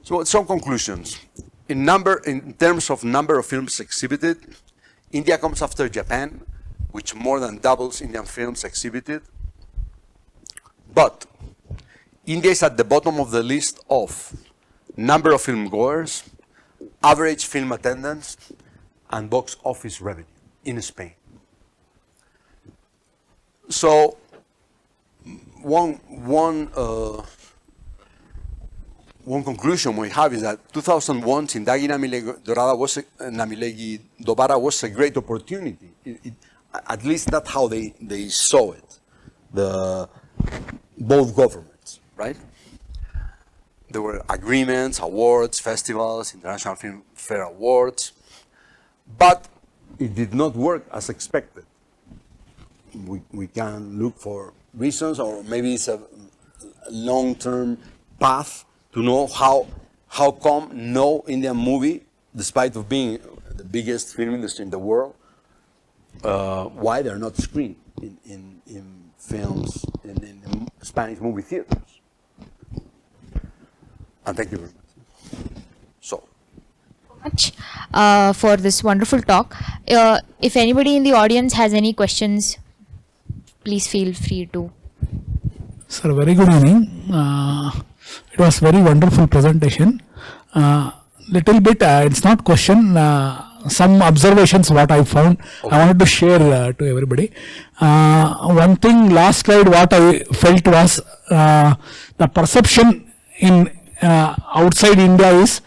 So some conclusions. In terms of number of films exhibited, India comes after Japan, which more than doubles Indian films exhibited. But India is at the bottom of the list of number of film goers, average film attendance, and box office revenue in Spain. So one conclusion we have is that 2001 Zindagi Na Milegi Dobara was a great opportunity. At least that's how they saw it. Both governments, right? There were agreements, awards, festivals, International Filmfare Awards, but it did not work as expected. We can look for reasons, or maybe it's a long-term path to know how come no Indian movie, despite of being the biggest film industry in the world, why they're not screened in films, in Spanish movie theaters. And thank you very much. So. Much for this wonderful talk. If anybody in the audience has any questions, please feel free to. Sir, very good evening. It was very wonderful presentation. Little bit, it's not question, some observations what I found. Okay. I wanted to share to everybody. One thing, last slide, what I felt was the perception in outside India is,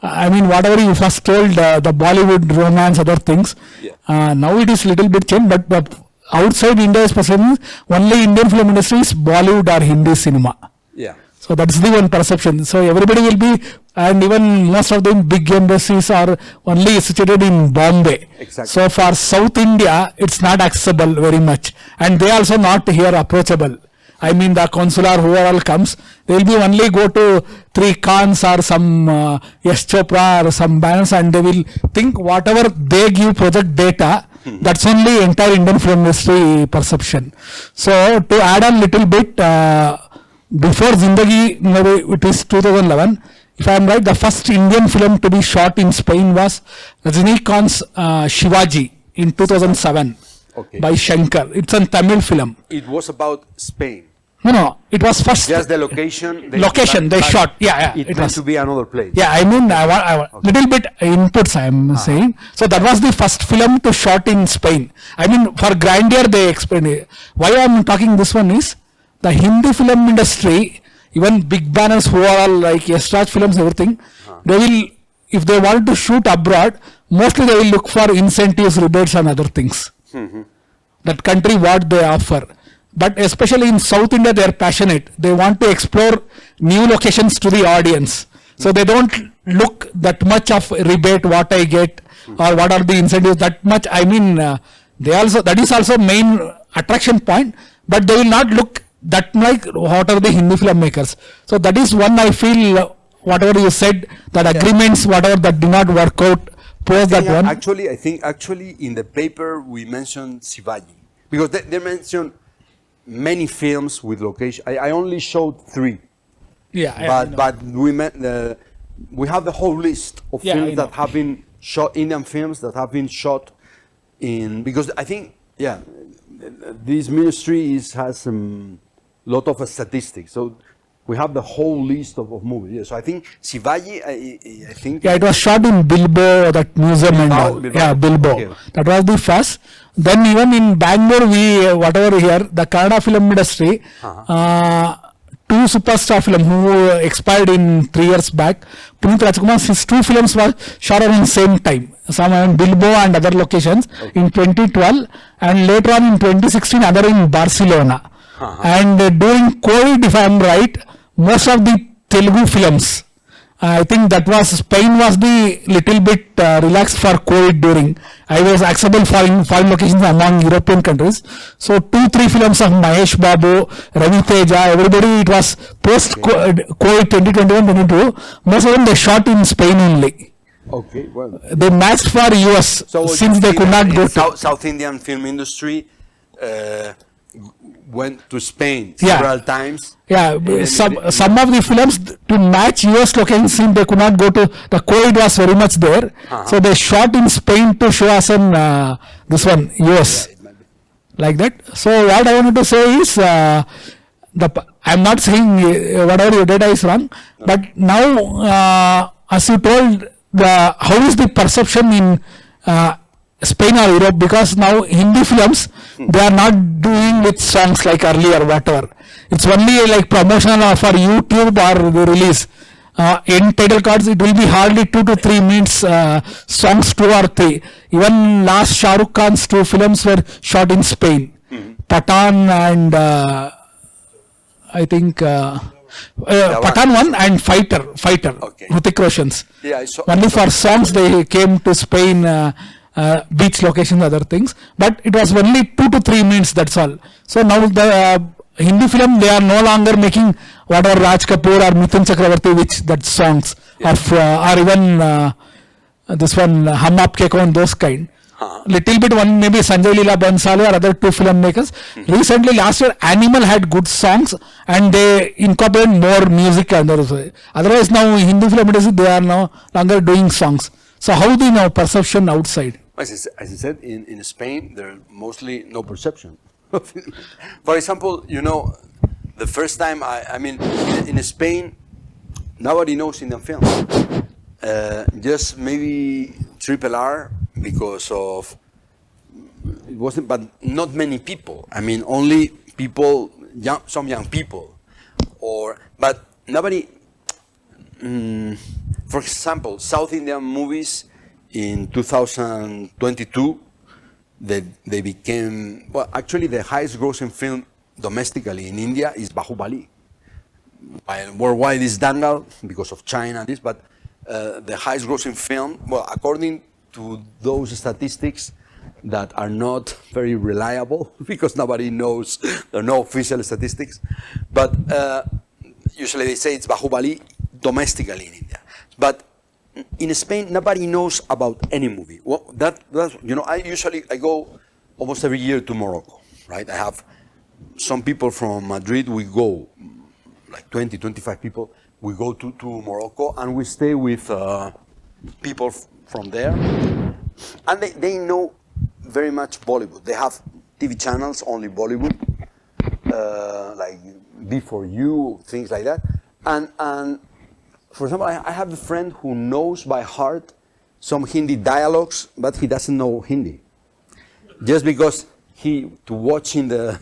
whatever you first told, the Bollywood romance, other things. Yeah. Now it is little bit changed, but outside India, especially, only Indian film industry is Bollywood or Hindi cinema. Yeah. So that's the one perception. So everybody will be, and even most of them big embassies are only situated in Bombay. Exactly. So for South India, it's not accessible very much, and they also not here approachable. The consular, whoever all comes, they will be only go to 3 Khans or some Yash Chopra or some bands, and they will think whatever they give project data, that's only entire Indian film industry perception. So to add on little bit, before Zindagi, it is 2011, if I am right, the first Indian film to be shot in Spain was Rajinikanth's Shivaji in 2007. Okay. By Shankar. It's a Tamil film. It was about Spain. No, it was first. Just the location. They shot. Yeah. It has to be another place. Yeah, I want little bit inputs I am saying. So that was the first film to shot in Spain. For grandeur they explained it. Why I am talking this one is, the Hindi film industry, even big banners who are all like Yastraj films, everything, they will, if they want to shoot abroad, mostly they will look for incentives, rebates and other things. That country what they offer. But especially in South India, they are passionate. They want to explore new locations to the audience. So they don't look that much of rebate what I get or what are the incentives that much. They also, that is also main attraction point, but they will not look that like what are the Hindi filmmakers. So that is one I feel, whatever you said, that agreements, whatever that did not work out, post that one. I think in the paper we mentioned Shivaji, because they mentioned many films with location. I only showed 3, Yeah, I know. but we have the whole list of Yeah, I films that know. have been shot, Indian films that have been shot in, because I think, this ministry has a lot of statistics. So we have the whole list of movies. Yeah, so I think Shivaji, I think. Yeah, it was shot in Bilbao, that museum and Bilbao, all. Bilbao. Yeah, Bilbao. Okay. That was the first. Then even in Bangalore, whatever here, the Kannada film industry, two superstar film who expired in 3 years back, Puneet Rajkumar, his 2 films were shot around same time. Some in Bilbao and other locations in 2012, and later on in 2016, other in Barcelona. And during COVID, if I am right, most of the Telugu films, I think that was Spain was the little bit relaxed for COVID during. I was accessible for in foreign locations among European countries. So 2-3 films of Mahesh Babu, Ravi Teja, everybody, it was post COVID 2021-22. Most of them they shot in Spain only. Okay, well. They matched for US So since you they think could not that go in to. South Indian film industry went to Spain Yeah. several times. Yeah, then some of the films to match US locations since they could not go to, the COVID was very much there. So they shot in Spain to show us in this one, US. Like that. So what I wanted to say is, I'm not saying whatever your data is wrong, but now, as you told, how is the perception in Spain or Europe, because now Hindi films, they are not doing with songs like earlier, whatever. It's only like promotional or for YouTube or the release. In title cards, it will be hardly 2 to 3 minutes, songs 2 or 3. Even last Shah Rukh Khan's 2 films were shot in Spain. Pathan and I think Pathan 1 and Fighter, Okay. Hrithik Roshan's. Yeah, I saw. Only for songs they came to Spain, beach locations, other things. But it was only 2 to 3 minutes, that's all. So now the Hindi film, they are no longer making whatever Raj Kapoor or Mithun Chakravarti, which that songs, or even this one, Hum Aapke Kaun, those kind. Little bit one maybe Sanjay Leela Bhansali or other 2 filmmakers. Recently, last year, Animal had good songs and they incorporate more music and others. Otherwise, now Hindi film industry, they are no longer doing songs. So how the now perception outside? As I said, in Spain, there mostly no perception. For example, the first time I mean, in Spain, nobody knows Indian film. Just maybe RRR because of, it wasn't, but not many people. I mean, only people, some young people, but nobody. For example, South Indian movies in 2022, they became, well, actually the highest grossing film domestically in India is Bahubali. While worldwide is Dangal because of China, but the highest grossing film, well, according to those statistics that are not very reliable because nobody knows, there are no official statistics, but usually they say it's Bahubali domestically in India. But in Spain, nobody knows about any movie. Well, that's, I go almost every year to Morocco, right? I have some people from Madrid, we go, like 20, 25 people, we go to Morocco and we stay with people from there. And they know very much Bollywood. They have TV channels, only Bollywood, like B4U, things like that. And for example, I have a friend who knows by heart some Hindi dialogues, but he doesn't know Hindi. Just because to watch in the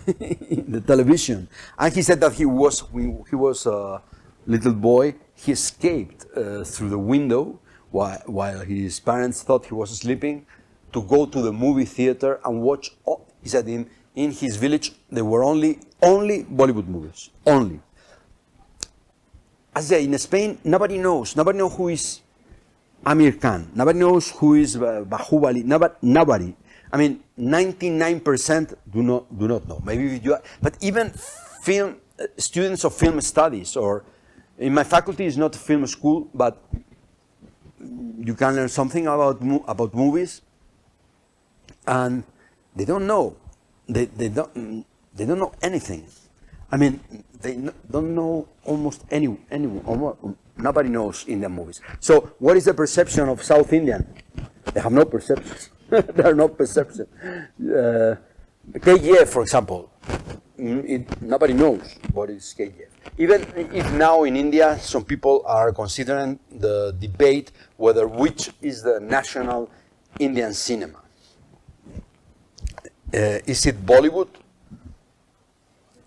in the television. And he said that when he was a little boy, he escaped through the window while his parents thought he was sleeping to go to the movie theater and watch. He said in his village there were only Bollywood movies, only. As I say, in Spain, nobody knows who is Amir Khan. Nobody knows who is Bahubali. Nobody. I mean, 99% do not know. Maybe but even students of film studies, or in my faculty is not a film school, but you can learn something about movies, and they don't know. They they don't know anything. I mean, they don't know almost anyone. Nobody knows Indian movies. So what is the perception of South Indian? They have no perceptions. There are no perception. KGF, for example, nobody knows what is KGF. Even if now in India some people are considering the debate whether which is the national Indian cinema. Is it Bollywood?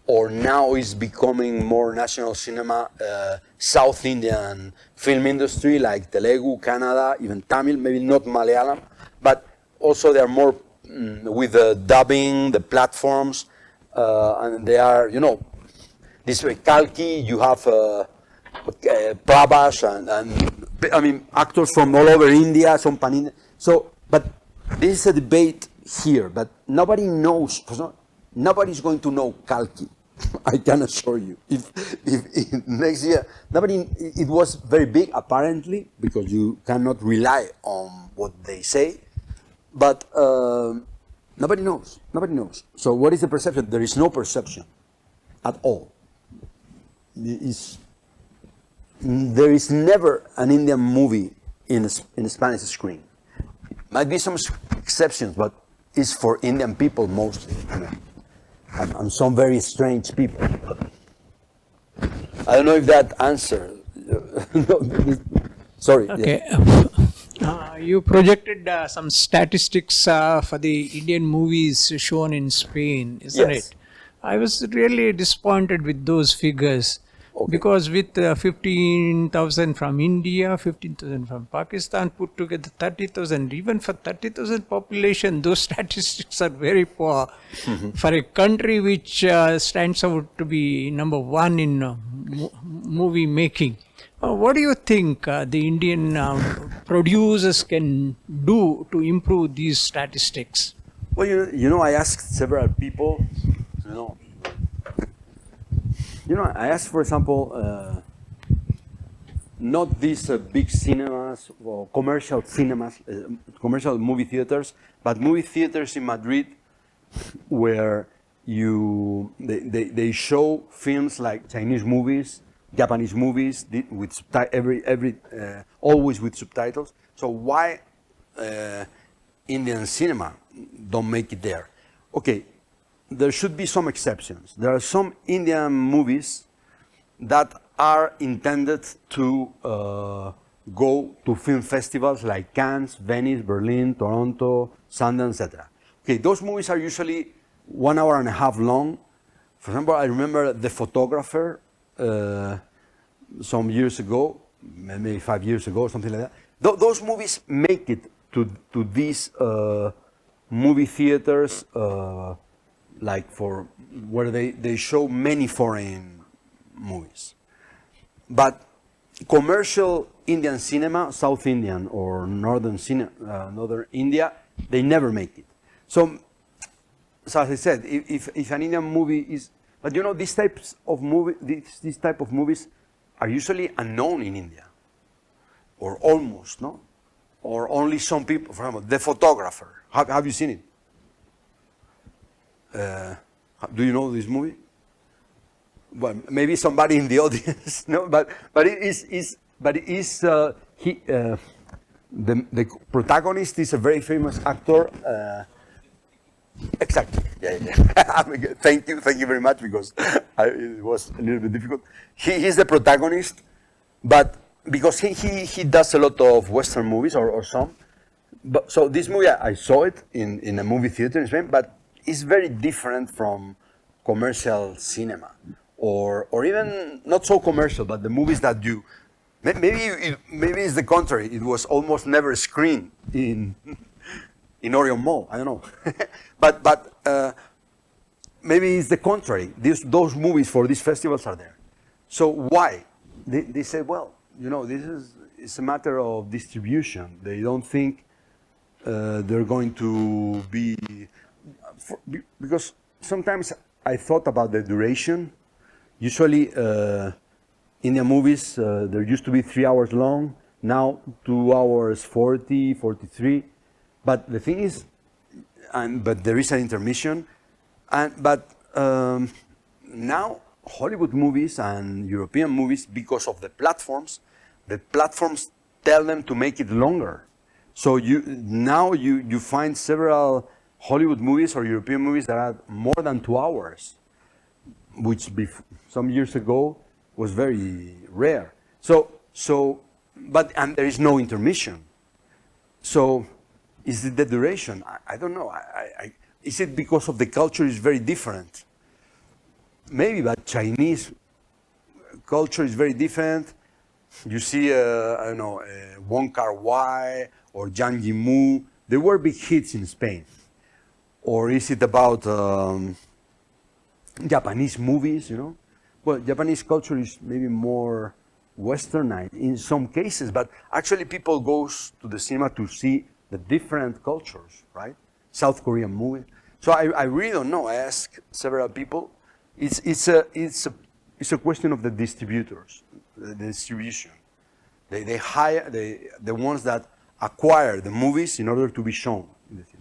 Or now is becoming more national cinema, South Indian film industry like Telugu, Kannada, even Tamil, maybe not Malayalam, but also they are more with the dubbing, the platforms, and they are, you know, this way Kalki, you have Prabhas, and I mean actors from all over India, some pan-Indian. So, but this is a debate here, but nobody knows. Nobody's going to know Kalki. I can assure you. If next year, nobody. It was very big apparently because you cannot rely on what they say, but nobody knows. Nobody knows. So what is the perception? There is no perception at all. There is never an Indian movie in a Spanish screen. Might be some exceptions, but it's for Indian people mostly. And some very strange people. I don't know if that answered. Sorry. Okay. Yeah. You projected some statistics for the Indian movies shown in Spain, isn't Yes. it? I was really disappointed with those figures. Okay. Because with 15,000 from India, 15,000 from Pakistan, put together 30,000, even for 30,000 population, those statistics are very poor. For a country which stands out to be number one in movie making. What do you think the Indian producers can do to improve these statistics? Well, you know, I asked several people, I asked, for example, not these big cinemas or commercial cinemas, commercial movie theaters, but movie theaters in Madrid where they show films like Chinese movies, Japanese movies with always with subtitles. So why Indian cinema don't make it there? Okay. There should be some exceptions. There are some Indian movies that are intended to go to film festivals like Cannes, Venice, Berlin, Toronto, Sundance, etc. Okay, those movies are usually 1 hour and a half long. For example, I remember The Photographer some years ago, maybe 5 years ago, something like that. Those movies make it to these movie theaters like for where they show many foreign movies. But commercial Indian cinema, South Indian or Northern India, they never make it. So as I said, if an Indian movie is, but you know, these types of these type of movies are usually unknown in India, or almost, no, or only some people. For example, The Photographer. Have you seen it? Do you know this movie? Well, maybe somebody in the audience, no, but it is the protagonist is a very famous actor. Exactly. Yeah. Thank you very much, because it was a little bit difficult. He's the protagonist, but because he does a lot of Western movies or some. But so this movie, I saw it in a movie theater in Spain, but it's very different from commercial cinema, or even not so commercial, but the movies that you maybe it's the contrary. It was almost never screened in Orion Mall. I don't know, but maybe it's the contrary. Those movies for these festivals are there. So why? They say, well, you know, it's a matter of distribution. They don't think they're going to be. Because sometimes I thought about the duration. Usually Indian movies, there used to be 3 hours long, now 2 hours 40, 43. But the thing is, but there is an intermission, but now Hollywood movies and European movies, because of the platforms tell them to make it longer. So you find several Hollywood movies or European movies that are more than 2 hours, which some years ago was very rare. And there is no intermission. So is it the duration? I don't know. Is it because of the culture is very different? Maybe, but Chinese culture is very different. You see, I don't know, Wong Kar-wai or Zhang Yimou. They were big hits in Spain. Or is it about Japanese movies, you know? Well, Japanese culture is maybe more westernized in some cases, but actually people goes to the cinema to see the different cultures, right? South Korean movies. So I really don't know. I asked several people. It's a question of the distributors, the distribution. They hire the ones that acquire the movies in order to be shown in the theaters.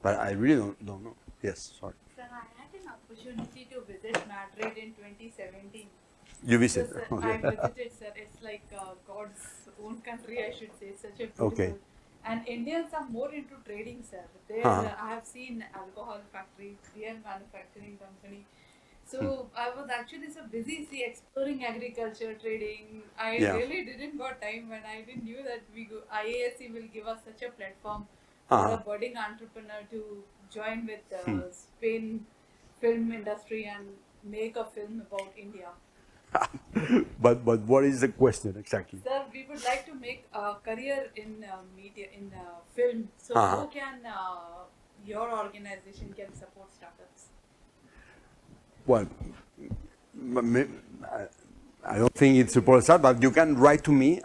But I really don't know. Yes, sorry. Sir, I had an opportunity to visit Madrid in 2017. You visited? So, sir, Okay. I visited, sir. It's like God's own country, I should say. Such a beautiful. Okay. And Indians are more into trading, sir. There, I have seen alcohol factory, beer manufacturing company. So I was actually so busy exploring agriculture, trading. I really didn't got time when I didn't knew that IISc will give us such a platform for a budding entrepreneur to join with the Spain film industry and make a film about India. But what is the question exactly? Sir, we would like to make a career in media, in film. So how can your organization can support startups? Well, I don't think it supports that, but you can write to me,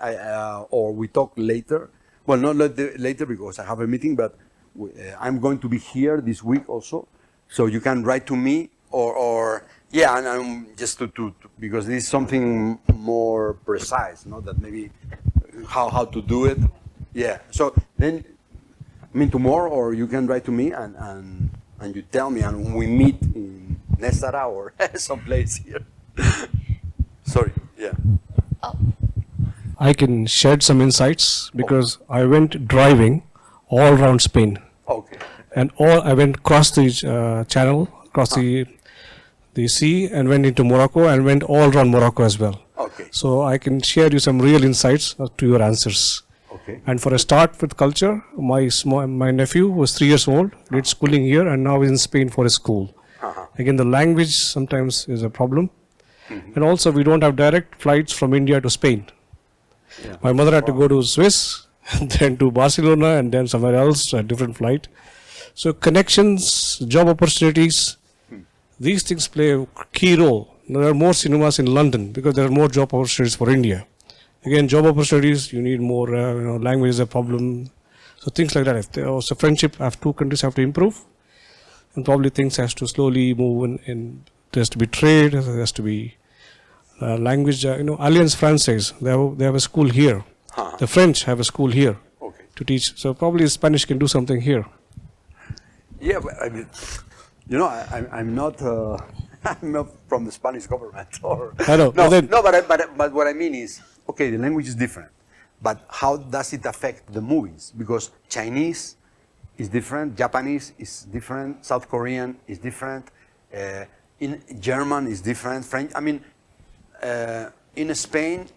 or we talk later. Well, not later because I have a meeting, but I'm going to be here this week also. So you can write to me, or yeah, and I'm just to because this is something more precise, not that maybe how to do it. Yeah. So then, I mean, tomorrow, or you can write to me and you tell me, and we meet in Nestara or someplace here. Sorry. Yeah. I can shed some insights because I went driving all around Spain. Okay. And I went across the channel, across the sea, and went into Morocco and went all around Morocco as well. Okay. So I can share you some real insights to your answers. Okay. And for a start with culture, my nephew was 3 years old, did schooling here, and now is in Spain for his school. Again, the language sometimes is a problem. And also we don't have direct flights from India to Spain. Yeah. My mother had to go to Swiss, then to Barcelona, and then somewhere else, a different flight. So connections, job opportunities, these things play a key role. There are more cinemas in London because there are more job opportunities for India. Again, job opportunities, you need more, language is a problem. So things like that. If there was a friendship, two countries have to improve. And probably things has to slowly move in there has to be trade, there has to be language. Alliance Française, they have a school here. The French have a school here to teach. So probably Spanish can do something here. Yeah, but I mean, I'm not from the Spanish government. Or I know. But what I mean is, okay, the language is different, but how does it affect the movies? Because Chinese is different, Japanese is different, South Korean is different, in German is different, French. I mean, in Spain,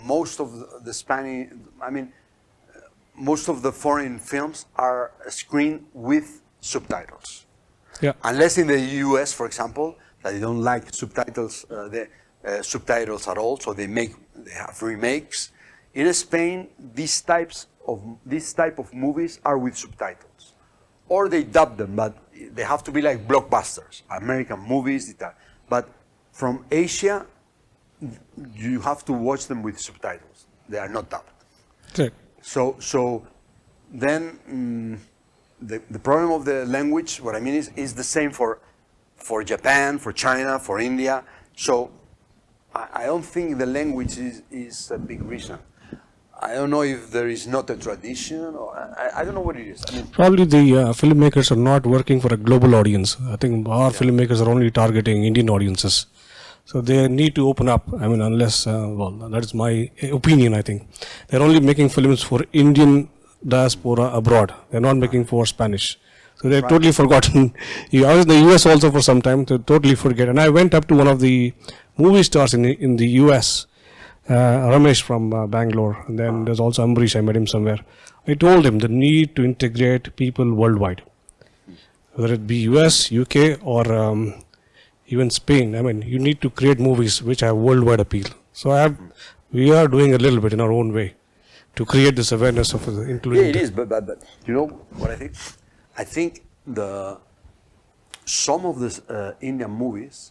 most of the Spanish, most of the foreign films are screened with subtitles. Yeah. Unless in the US, for example, that they don't like subtitles, subtitles at all, so they have remakes. In Spain, these type of movies are with subtitles, or they dub them, but they have to be like blockbusters, American movies. But from Asia, you have to watch them with subtitles. They are not dubbed. Okay. So then the problem of the language, what I mean is the same for Japan, for China, for India. So I don't think the language is a big reason. I don't know if there is not a tradition, or I don't know what it is. I mean, Probably the filmmakers are not working for a global audience. I think our filmmakers are only targeting Indian audiences. So they need to open up. I mean, unless, well, that is my opinion, I think. They're only making films for Indian diaspora abroad. They're not making for Spanish. So they've totally forgotten. I was in the US also for some time to totally forget. And I went up to one of the movie stars in the US, Ramesh from Bangalore. And then there's also Ambrish, I met him somewhere. I told him the need to integrate people worldwide, whether it be US, UK, or even Spain. I mean, you need to create movies which have worldwide appeal. So we are doing a little bit in our own way to create this awareness of including. yeah, it is, but you know what I think? I think some of these Indian movies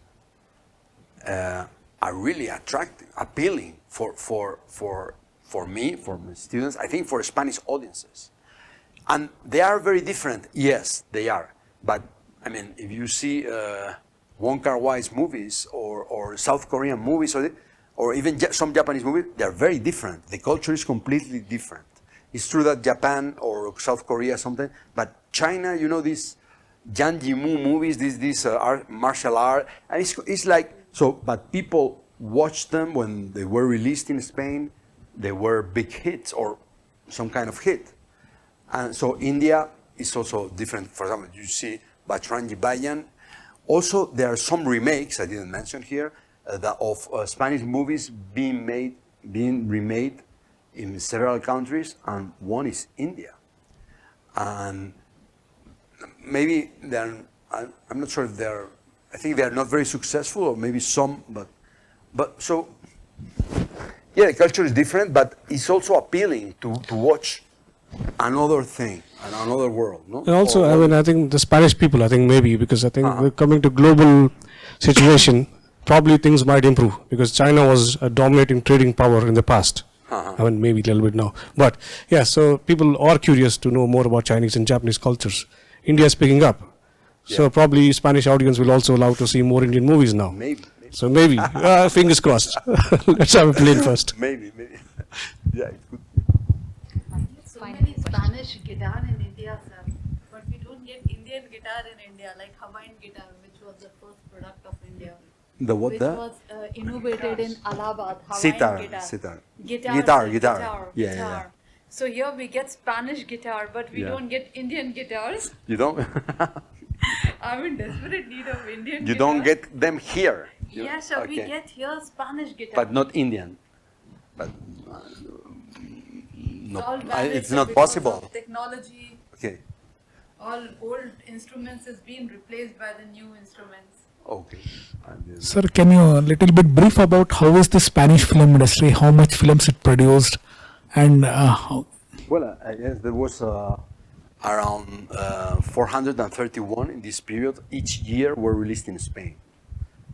are really attractive, appealing for me, for my students. I think for Spanish audiences, and they are very different. Yes, they are. But I mean, if you see Wong Kar-wai's movies or South Korean movies or even some Japanese movies, they are very different. The culture is completely different. It's true that Japan or South Korea something, but China, you know, these Jang Ji-moo movies, these martial art, and it's like so. But people watched them when they were released in Spain. They were big hits or some kind of hit, and so India is also different. For example, you see Bajrangi Bhaijaan. Also, there are some remakes I didn't mention here of Spanish movies being remade in several countries, and one is India. And maybe I'm not sure if I think they are not very successful, or maybe some, but so, yeah, the culture is different, but it's also appealing to watch another thing, another world, no? And also, I mean, I think the Spanish people, I think maybe, because I think we're coming to global situation, probably things might improve, because China was a dominating trading power in the past. I mean, maybe a little bit now. But yeah, so people are curious to know more about Chinese and Japanese cultures. India is picking up. So probably Spanish audience will also allow to see more Indian movies now. Maybe. So maybe, fingers crossed. Let's have a plane first. Maybe. Yeah, it's good. So many Spanish guitar in India, sir, but we don't get Indian guitar in India, like Hawaiian guitar, which was the first product of India. The what? Which The was innovated in Allahabad, Hawaiian sitar. Guitar. Yeah. So here we get Spanish guitar, but we don't get Indian guitars. You don't? I'm in desperate need of Indian You guitar. don't get them here. Yes, sir, we Okay. get here Spanish guitar. But not Indian. But It's all no, valid, it's sir, not because possible. of technology, Okay. all old instruments is being replaced by the new instruments. Okay. Sir, can you a little bit brief about how is the Spanish film industry, how much films it produced, and how? Well, yes, there was around 431 in this period. Each year were released in Spain,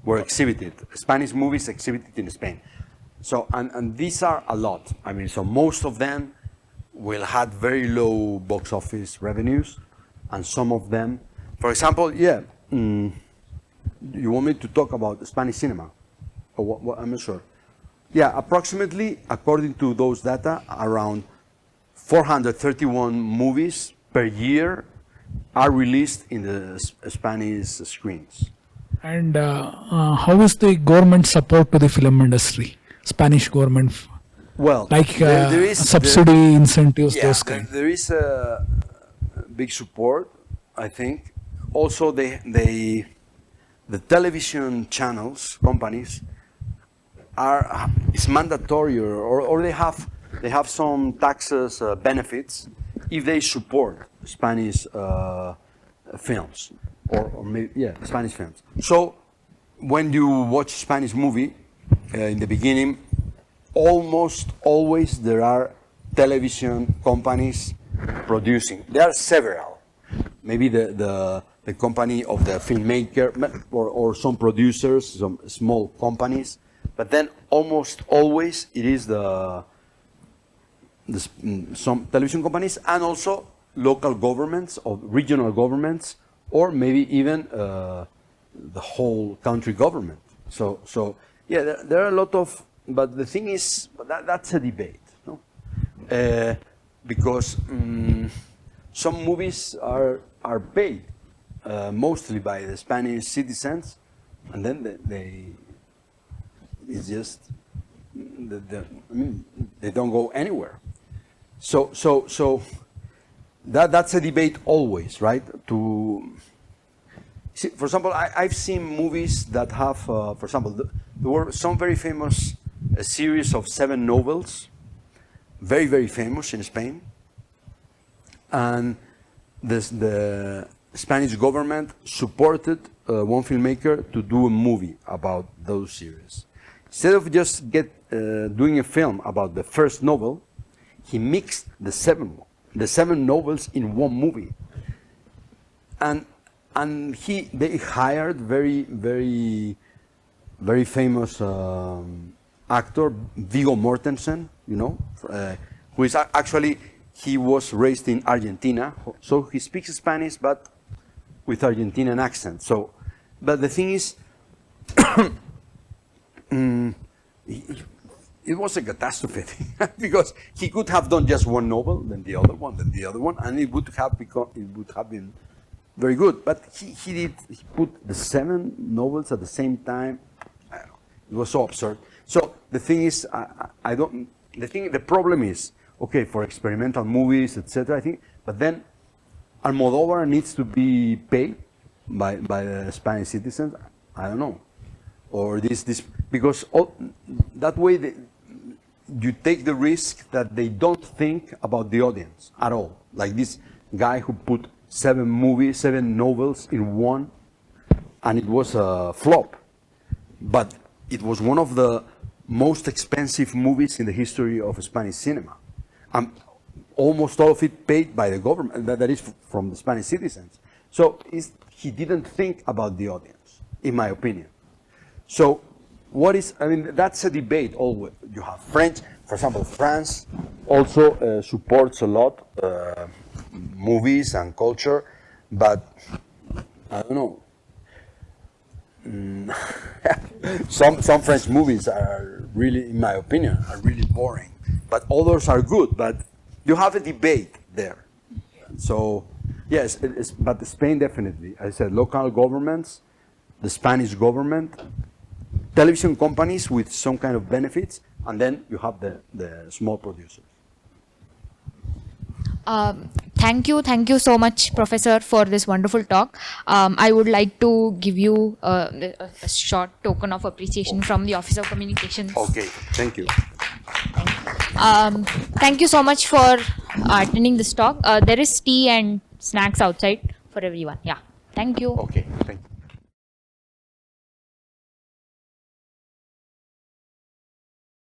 were exhibited. Spanish movies exhibited in Spain. So, and these are a lot. I mean, so most of them will have very low box office revenues, and some of them, for example, you want me to talk about Spanish cinema? Or what, I'm not sure. Yeah, approximately, according to those data, around 431 movies per year are released in the Spanish screens. And how is the government support to the film industry? Spanish government, Well, like there is subsidy, incentives, those there, kind. there is a big support, I think. Also, the television channels, companies, it's mandatory, or they have some taxes benefits if they support Spanish films, or maybe, Spanish films. So when you watch Spanish movie in the beginning, almost always there are television companies producing. There are several. Maybe the company of the filmmaker, or some producers, some small companies, but then almost always it is some television companies, and also local governments or regional governments, or maybe even the whole country government. So yeah, there are a lot of, but the thing is, that's a debate. No? because some movies are paid mostly by the Spanish citizens, and then it's just I mean, they don't go anywhere. So that's a debate always, right? See, for example, I've seen movies that have, for example, there were some very famous a series of 7 novels, very, very famous in Spain. And the Spanish government supported one filmmaker to do a movie about those series. Instead of just doing a film about the first novel, he mixed the 7 novels in one movie. And they hired very famous actor Viggo Mortensen, you know, who is actually, he was raised in Argentina, so he speaks Spanish but with Argentinian accent. So, but the thing is, it was a catastrophe because he could have done just one novel, then the other one, then the other one, and it would have been very good. But he put the 7 novels at the same time. I don't know, it was so absurd. So the thing is, the problem is, okay, for experimental movies, etc. I think, but then Almodóvar needs to be paid by the Spanish citizens. I don't know, or this because that way you take the risk that they don't think about the audience at all. Like this guy who put 7 novels in one, and it was a flop. But it was one of the most expensive movies in the history of Spanish cinema. Almost all of it paid by the government, that is from the Spanish citizens. So he didn't think about the audience, in my opinion. So that's a debate always. You have French, for example, France also supports a lot movies and culture, but I don't know. Some French movies are really, in my opinion, are really boring, but others are good. But you have a debate there. So yes, but Spain definitely. I said local governments, the Spanish government, television companies with some kind of benefits, and then you have the small producers. Thank you so much, Professor, for this wonderful talk. I would like to give you a short token of appreciation from the Office of Communications. Okay, thank you. Thank you so much for attending this talk. There is tea and snacks outside for everyone. Yeah, thank you. Okay, thank you.